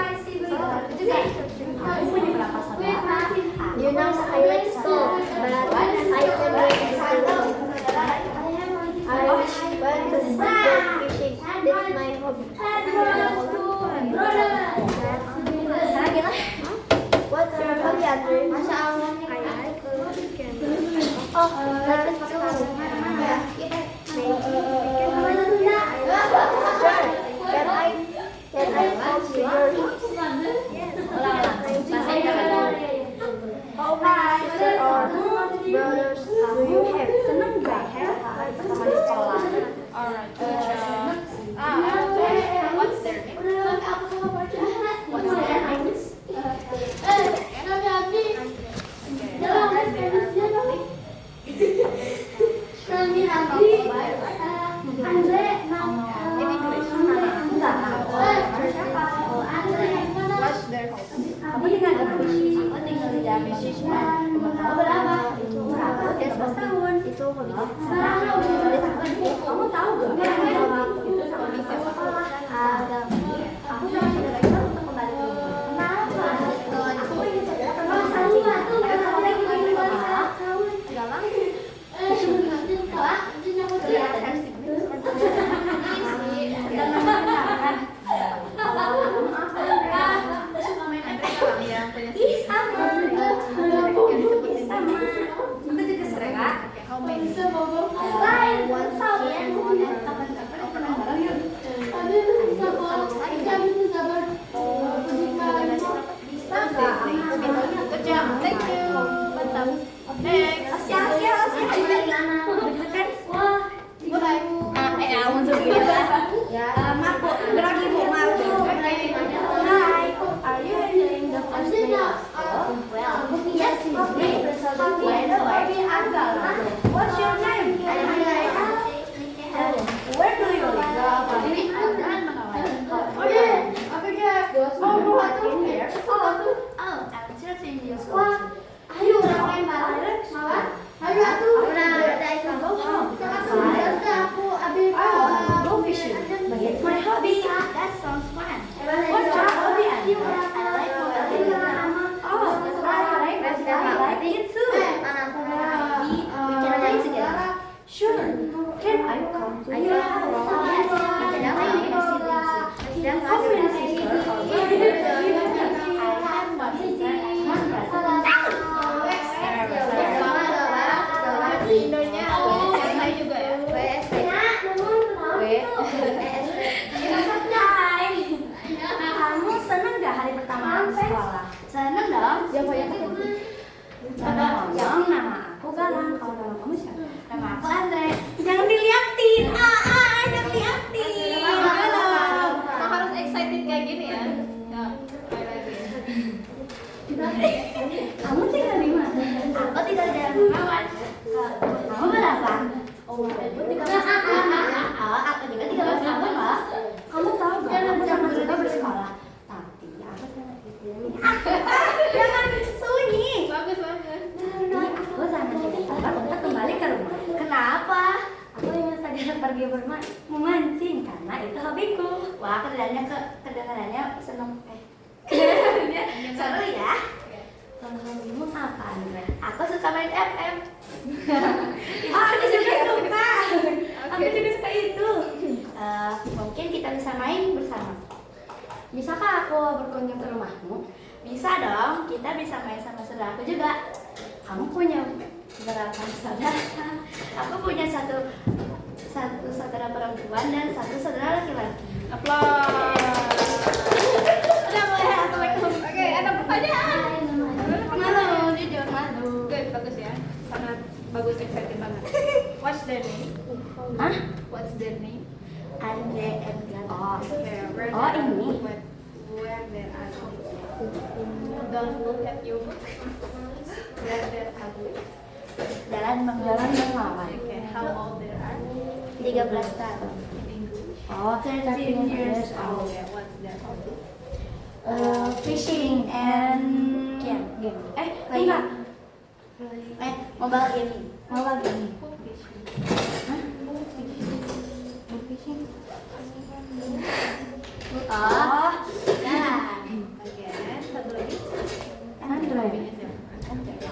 You know, I like school, but I can wait to go. I want to go fishing. That's my hobby. What's your hobby, Andre? I like chicken. Oh, that's too. Can I ask you your how many sisters or brothers do you have? Sama di sekolah. Alright, good job. What's their name? What's their names? In English. What's their hobby? Aku tinggal di fishing. Aku tinggal di dalam fishing. Berapa? Itu berapa? Itu hobi. Kamu tahu gak? Hobi siapa? Ada. Aku mau cerita untuk kembali ke rumah. Kenapa? Aku ingin saja kenal sama How many? Good job. Thank you. Next. Hi, are you enjoying the first day of school? Well, yes, Miss May. By the way, what's your name? Where do you live? Oh, I'm 13 years old. Go fishing. It's my hobby. That sounds fun. What's your hobby? I like modeling. Oh, I like it too. We can play together. Sure. Can I come to your house? Yes. How many sisters or brothers? I have one sister and one brother. Indonya siapa juga ya? Kamu seneng gak hari pertama di sekolah? Seneng dong. Siapa yang itu? Nama aku Galang. Kalau nama kamu siapa? Nama aku Andre. Jangan diliatin. Jangan diliatin. Galang. Harus excited kayak gini ya. Kamu tinggal di mana? Aku tinggal di dalam kawan. Kamu berapa? Oh, aku tinggal bersama. Aku juga tinggal bersama loh. Kamu tahu gak? Aku sangat suka bersekolah. Tapi aku sangat jangan sunyi. Bagus. Aku sangat tidak sabar untuk kembali ke rumah. Kenapa? Aku ingin saja pergi memancing karena itu hobiku. Wah, kedengarannya seneng. Kedengarannya seru ya. Hobimu apa, Andre? Aku suka main FM. Aku juga suka. Aku juga suka itu. Mungkin kita bisa main bersama. Bisakah aku berkunjung ke rumahmu? Bisa dong. Kita bisa main sama saudaraku juga. Kamu punya berapa saudara? Aku punya satu saudara perempuan dan satu saudara laki-laki. Aplaus. Udah mulai. Assalamualaikum. Oke, ada pertanyaan. Malu, jujur malu. Good, bagus ya. Sangat bagus, excited banget. What's their name? Hah? What's their name? Andre and Galang. Oh, okay. Where Oh, they are? ini. Where they are? Don't look at your book. Where they are? Jalan melawan. Okay. How old they are? 13 tahun. In English. Oh, 13 years old. Okay. What's their hobby? Fishing and game. Enggak. Mobile gaming. Mobile gaming. Fishing. Hah? Fishing. Oh, ya. Okay. Satu lagi. Android. Hobinya siapa?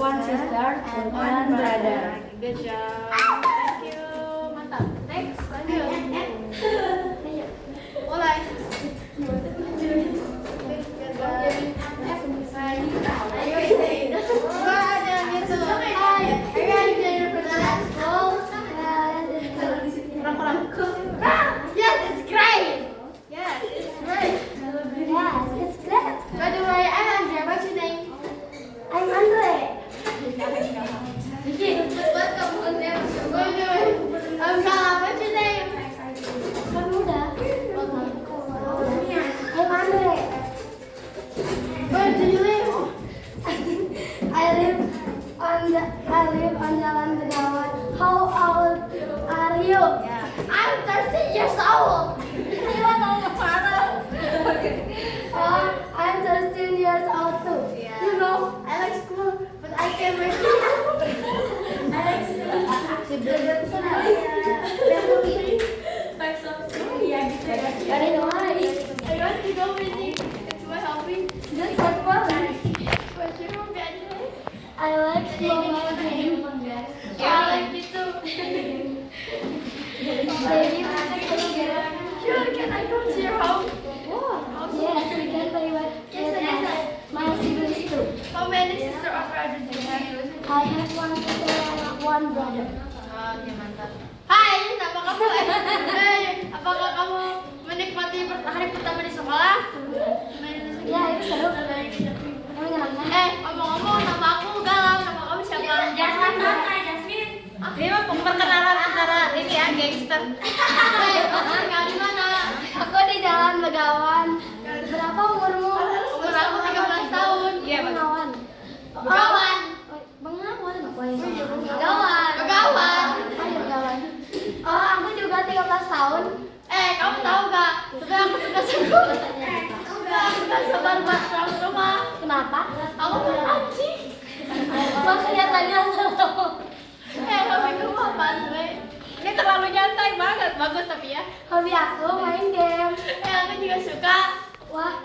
one sister, and one brother. Good job. Thank you. Mantap. Next, lanjut. Mulai. Yes, it's great. Yes, it's great. Yes, it's great. By the way, I'm Andrea. What's your name? I'm Andre. By the way, I'm Kala. What's your name? Kamuda. I'm Andre. Where do you live? I live on Jalan Begawan. How old are you? I'm 13 years old. I'm 13 years old too. Yeah. You know, I like school, but I can't wait. I like school. Dari mana ini? I want to go with you. It's my hobby. That's so fun. What's your hobby, Andrea? I like mobile game. Yeah, I like it too. Sure, can I come to your home? Yes, we can play with my siblings too. How many sister or brothers do you have? I have one sister and one brother. Oke, mantap. Hai, nama kamu? Apakah kamu menikmati hari pertama di sekolah? Ya, itu seru. Menyenangkan. Ngomong-ngomong, nama aku Galang. Nama kamu siapa? Jasmine. Ini mah perkenalan antara ini ya, gangster. Tinggal di mana? Aku di Jalan Begawan. Berapa umurmu? Umur aku 13 tahun. Iya, Bengawan. Begawan. Bengawan apa ya? Begawan. Begawan. Oh, ya, Begawan. Oh, aku juga 13 tahun. Kamu tahu gak? Sebenarnya aku suka sabar buat pulang ke rumah. Kenapa? Aku punya anjing. Kok kelihatannya seru? Hobi kamu apaan, Dre? Ini terlalu nyantai banget. Bagus tapi ya. Hobi aku main game. Aku juga suka. Wah,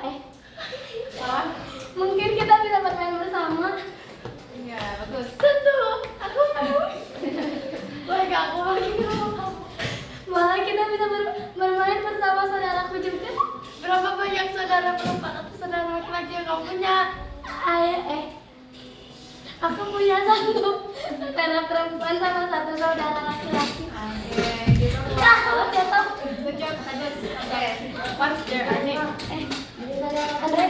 mungkin kita bisa bermain bersama. Iya, bagus. Tentu. Aku mau. Boleh gak aku lagi sama kamu? Malah kita bisa bermain bersama saudaraku juga. Berapa banyak saudara perempuan atau saudara laki-laki yang kamu punya? Aku punya satu saudara perempuan sama satu saudara laki-laki. Oke, gitu. Ya, kalau jatuh. Good job, lanjut. Oke. What's their name? Andre,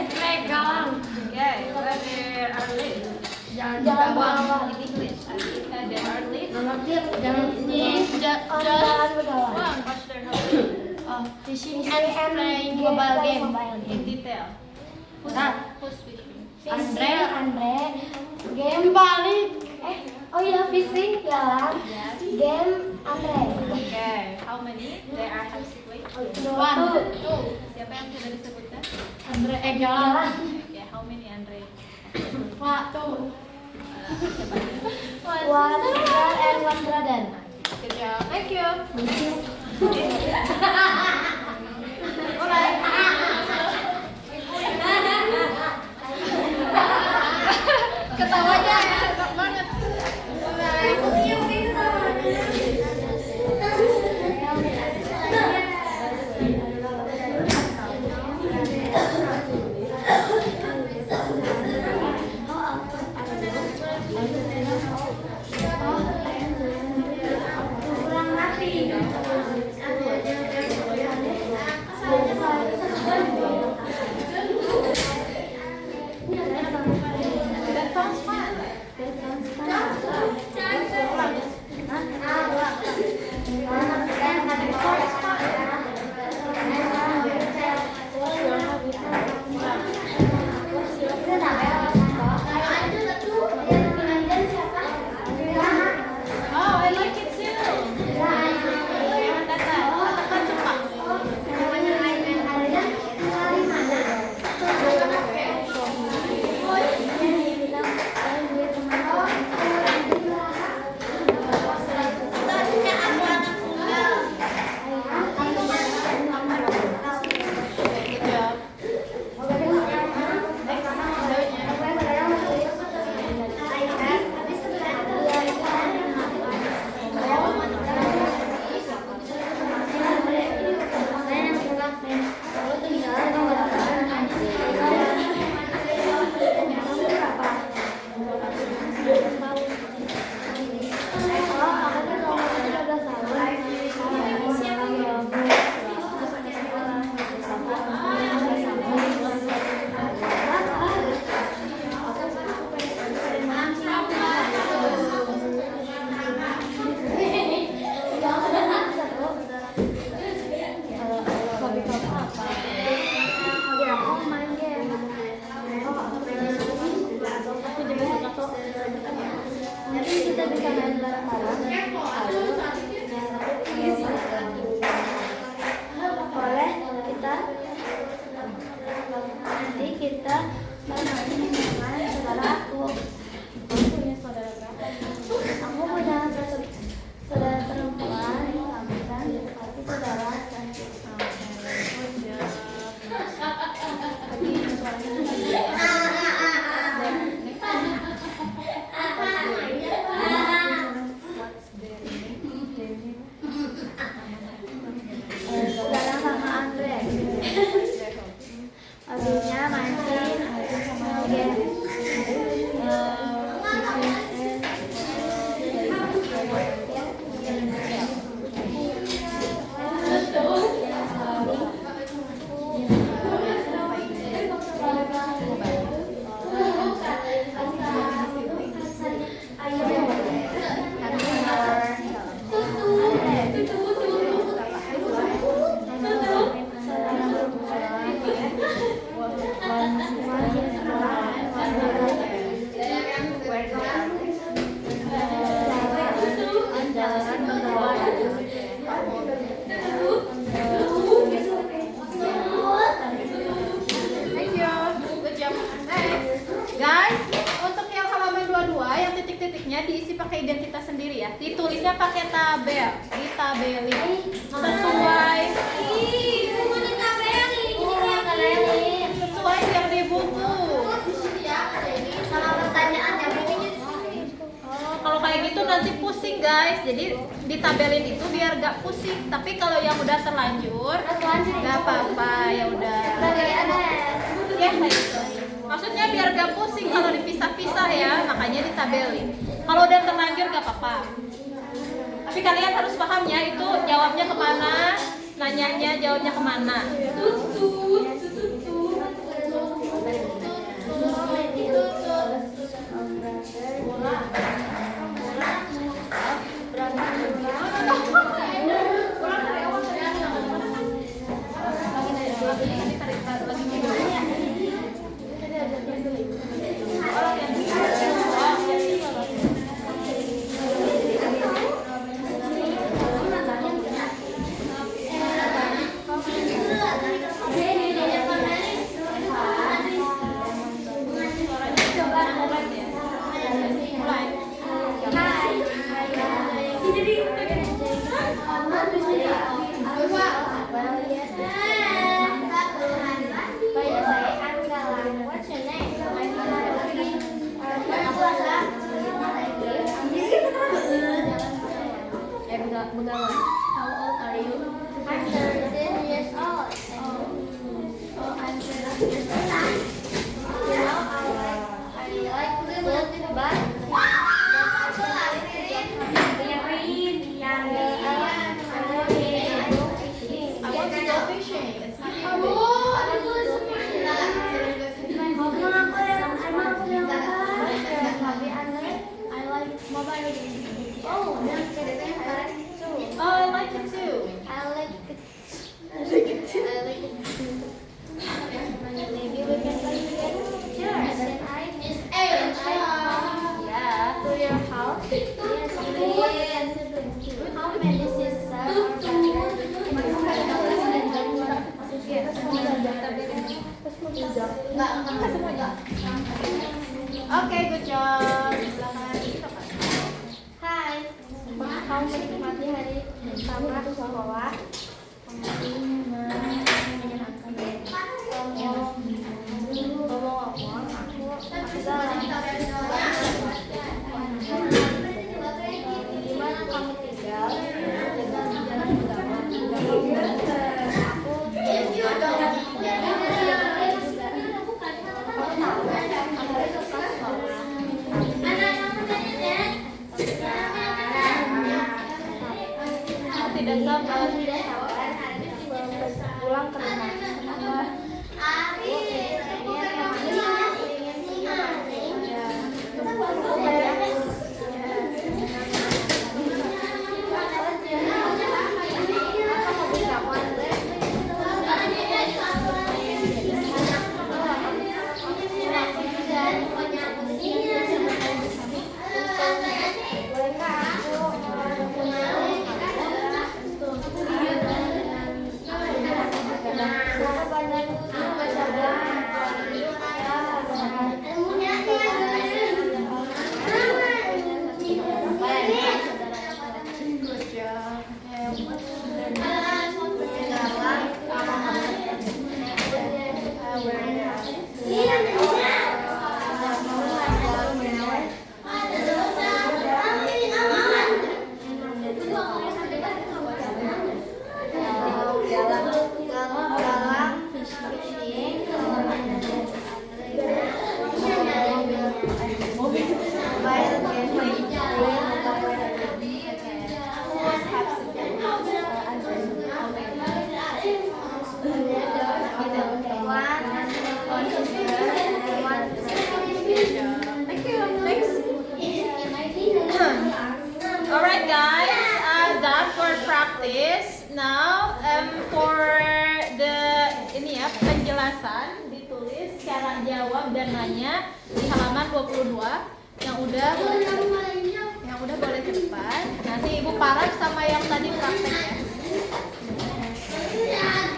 Galang. Oke, where they are live? Jalan Begawan. Begawan. In English. They are live. Jalan Jalan Begawan. What's their hobby? Fishing and And playing game, mobile playing game. mobile In game. detail. Who's fishing? Andre, game balik. oh iya, fishing, jalan, Yes. game, Andre. Okay, how many? There are have to play. One. Two. Siapa yang sudah disebutkan? Andre. Galang. Okay, how many Andre? Two. Siapa? One sister and one brother. Good job. Thank you. Thank you. Mulai. Ketawanya enak banget. Kurang rapi. That sounds fun. bisa main bareng-bareng. Boleh nanti kita bermain dengan saudara aku. Kamu punya saudara berapa? Aku punya saudara perempuan, dan tapi saudara cantik. Saudara sama Andre. Hobinya mancing, main game. Thank you. Good job. Next. Guys, untuk yang halaman 22 yang titik-titiknya diisi pakai identitas sendiri ya. Ditulisnya pakai tabel, ditabelin sesuai sesuai yang di buku. Sama pertanyaan yang Oh, kalau kayak gitu nanti pusing guys. Jadi ditabelin itu biar gak pusing. Tapi kalau yang udah terlanjur gak apa-apa, ya udah. Ya kayak gitu. Maksudnya biar gak pusing kalau dipisah-pisah ya, makanya ditabelin. Kalau udah terlanjur gak apa-apa. Tapi kalian harus paham ya, itu jawabnya kemana, nanyanya jawabnya kemana. Begawan. How old are you? I'm 13 years old. Oh, I'm 13 years old. You know, I like food, but I want to go fishing. I like mobile games. Oh, Oh, I like it too. I like it. I like it too. Maybe we can play together. Sure. Can I? Yeah. To your house? Yes. How many sisters or Okay, good job. Hai, kamu menikmati hari pertama sekolah? Ngomong-ngomong, aku di mana kamu tinggal? Jalan Begawan. Tidak sabar. Pulang ke rumah. Kenapa? Alright guys, done for practice. Now for the ini ya penjelasan ditulis cara jawab dan nanya di halaman 22. Yang udah boleh ke depan. Nanti Ibu Parah sama yang tadi praktek ya.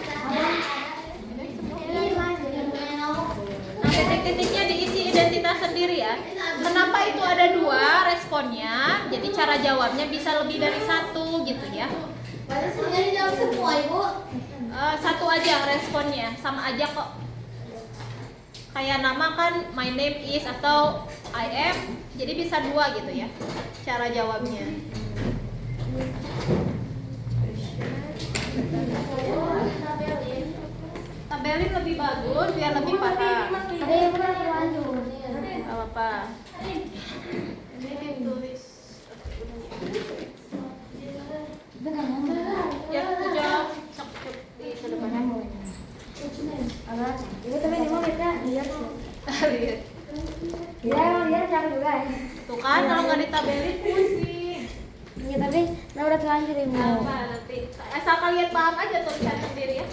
Nah, titik-titiknya diisi identitas sendiri ya. Kenapa itu ada 2 responnya? Jadi cara jawabnya bisa lebih dari 1 gitu ya. Satu aja responnya, sama aja kok. Kayak nama kan my name is atau I am, jadi bisa 2 gitu ya cara jawabnya. Tabelin lebih bagus biar lebih paham. Ada yang pernah lanjut. Gak apa-apa. Ini ditulis. Ya, jawab di depannya. Itu tapi ini mau kita lihat. Lihat. Lihat capek juga ya. Tuh kan kalau nggak ditabelin pusing. Ya tapi udah terlanjur ini. Apa nanti? Asal kalian paham aja tulisan sendiri ya.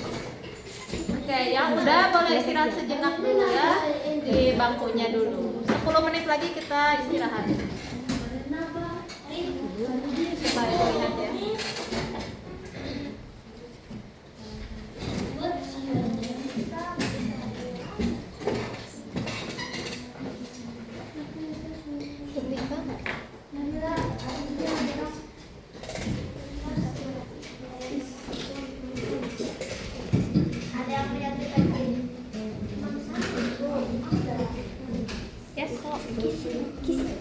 Oke, yang udah boleh istirahat sejenak dulu ya di bangkunya dulu. 10 menit lagi kita istirahat. Supaya lihat ya. Yes, kok. Kisi.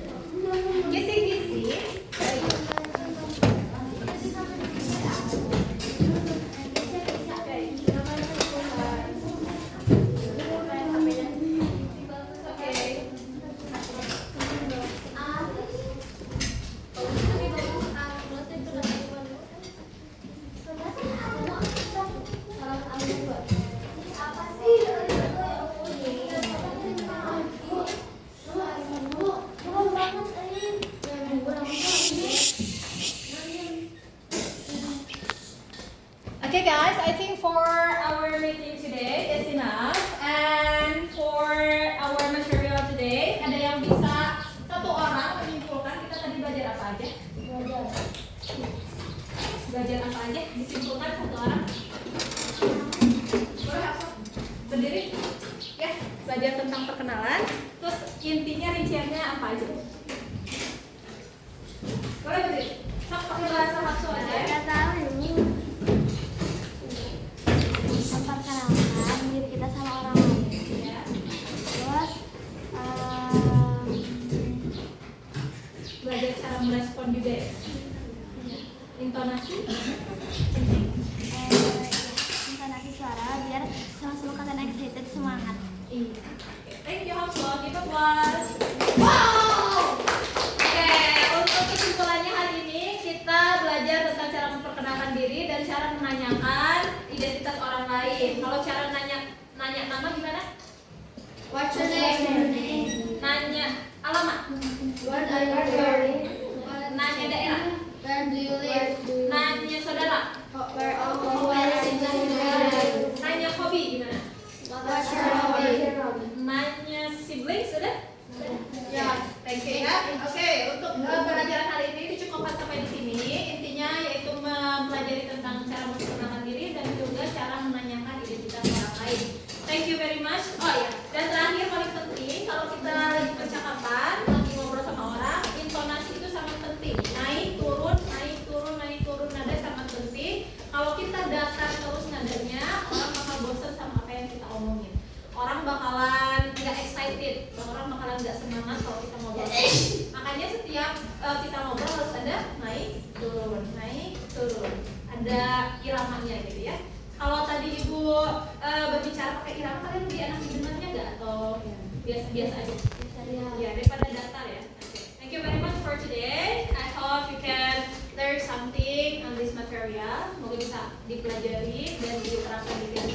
Okay guys, I think for our meeting today is enough. And for our material today, ada yang bisa satu orang menyimpulkan kita tadi belajar apa aja? Belajar apa aja? Disimpulkan satu orang. Berdiri. Ya, belajar tentang perkenalan. Terus intinya rinciannya apa aja? Boleh berdiri. Sok pakai bahasa Hakso aja ya. Kita tahu ini. Memperkenalkan diri kita sama orang lain. Ya. Terus Belajar cara merespon juga ya. Intonasi. intonasi suara biar sama-sama kalian excited, semangat. Iya. Thank you Hakso. Kita plus. Wow. Oke, untuk kesimpulannya hari ini kita belajar tentang cara memperkenalkan diri dan cara menanyakan identitas orang lain. Kalau cara nanya nama gimana? What's your name? Nanya alamat. What are you wearing? Nanya daerah. Where do you live? Nanya saudara. Where is your Nanya hobi gimana? What's your hobby? Nanya siblings sudah? Ya. Thank you ya. Oke, untuk pelajaran hari ini dicukupkan sampai di sini. Intinya yaitu mempelajari tentang cara memperkenalkan diri dan juga cara menanyakan identitas orang lain. Thank you very much. Oh ya, dan terakhir paling penting kalau kita lagi percakapan, lagi ngobrol sama orang, intonasi itu sangat penting. Naik turun nada sangat penting. Kalau kita datar terus nadanya, orang bakal bosan sama apa yang kita omongin. Orang bakalan nggak excited, orang bakalan nggak semangat kalau kita ngobrol. Makanya setiap kita ngobrol harus ada naik turun, ada iramanya gitu ya. Kalau tadi Ibu berbicara pakai irama, kalian lebih enak didengarnya nggak atau biasa aja? Ya, daripada datar ya. Okay. Thank you very much for today. I hope you can learn something on this material. Semoga bisa dipelajari dan diterapkan di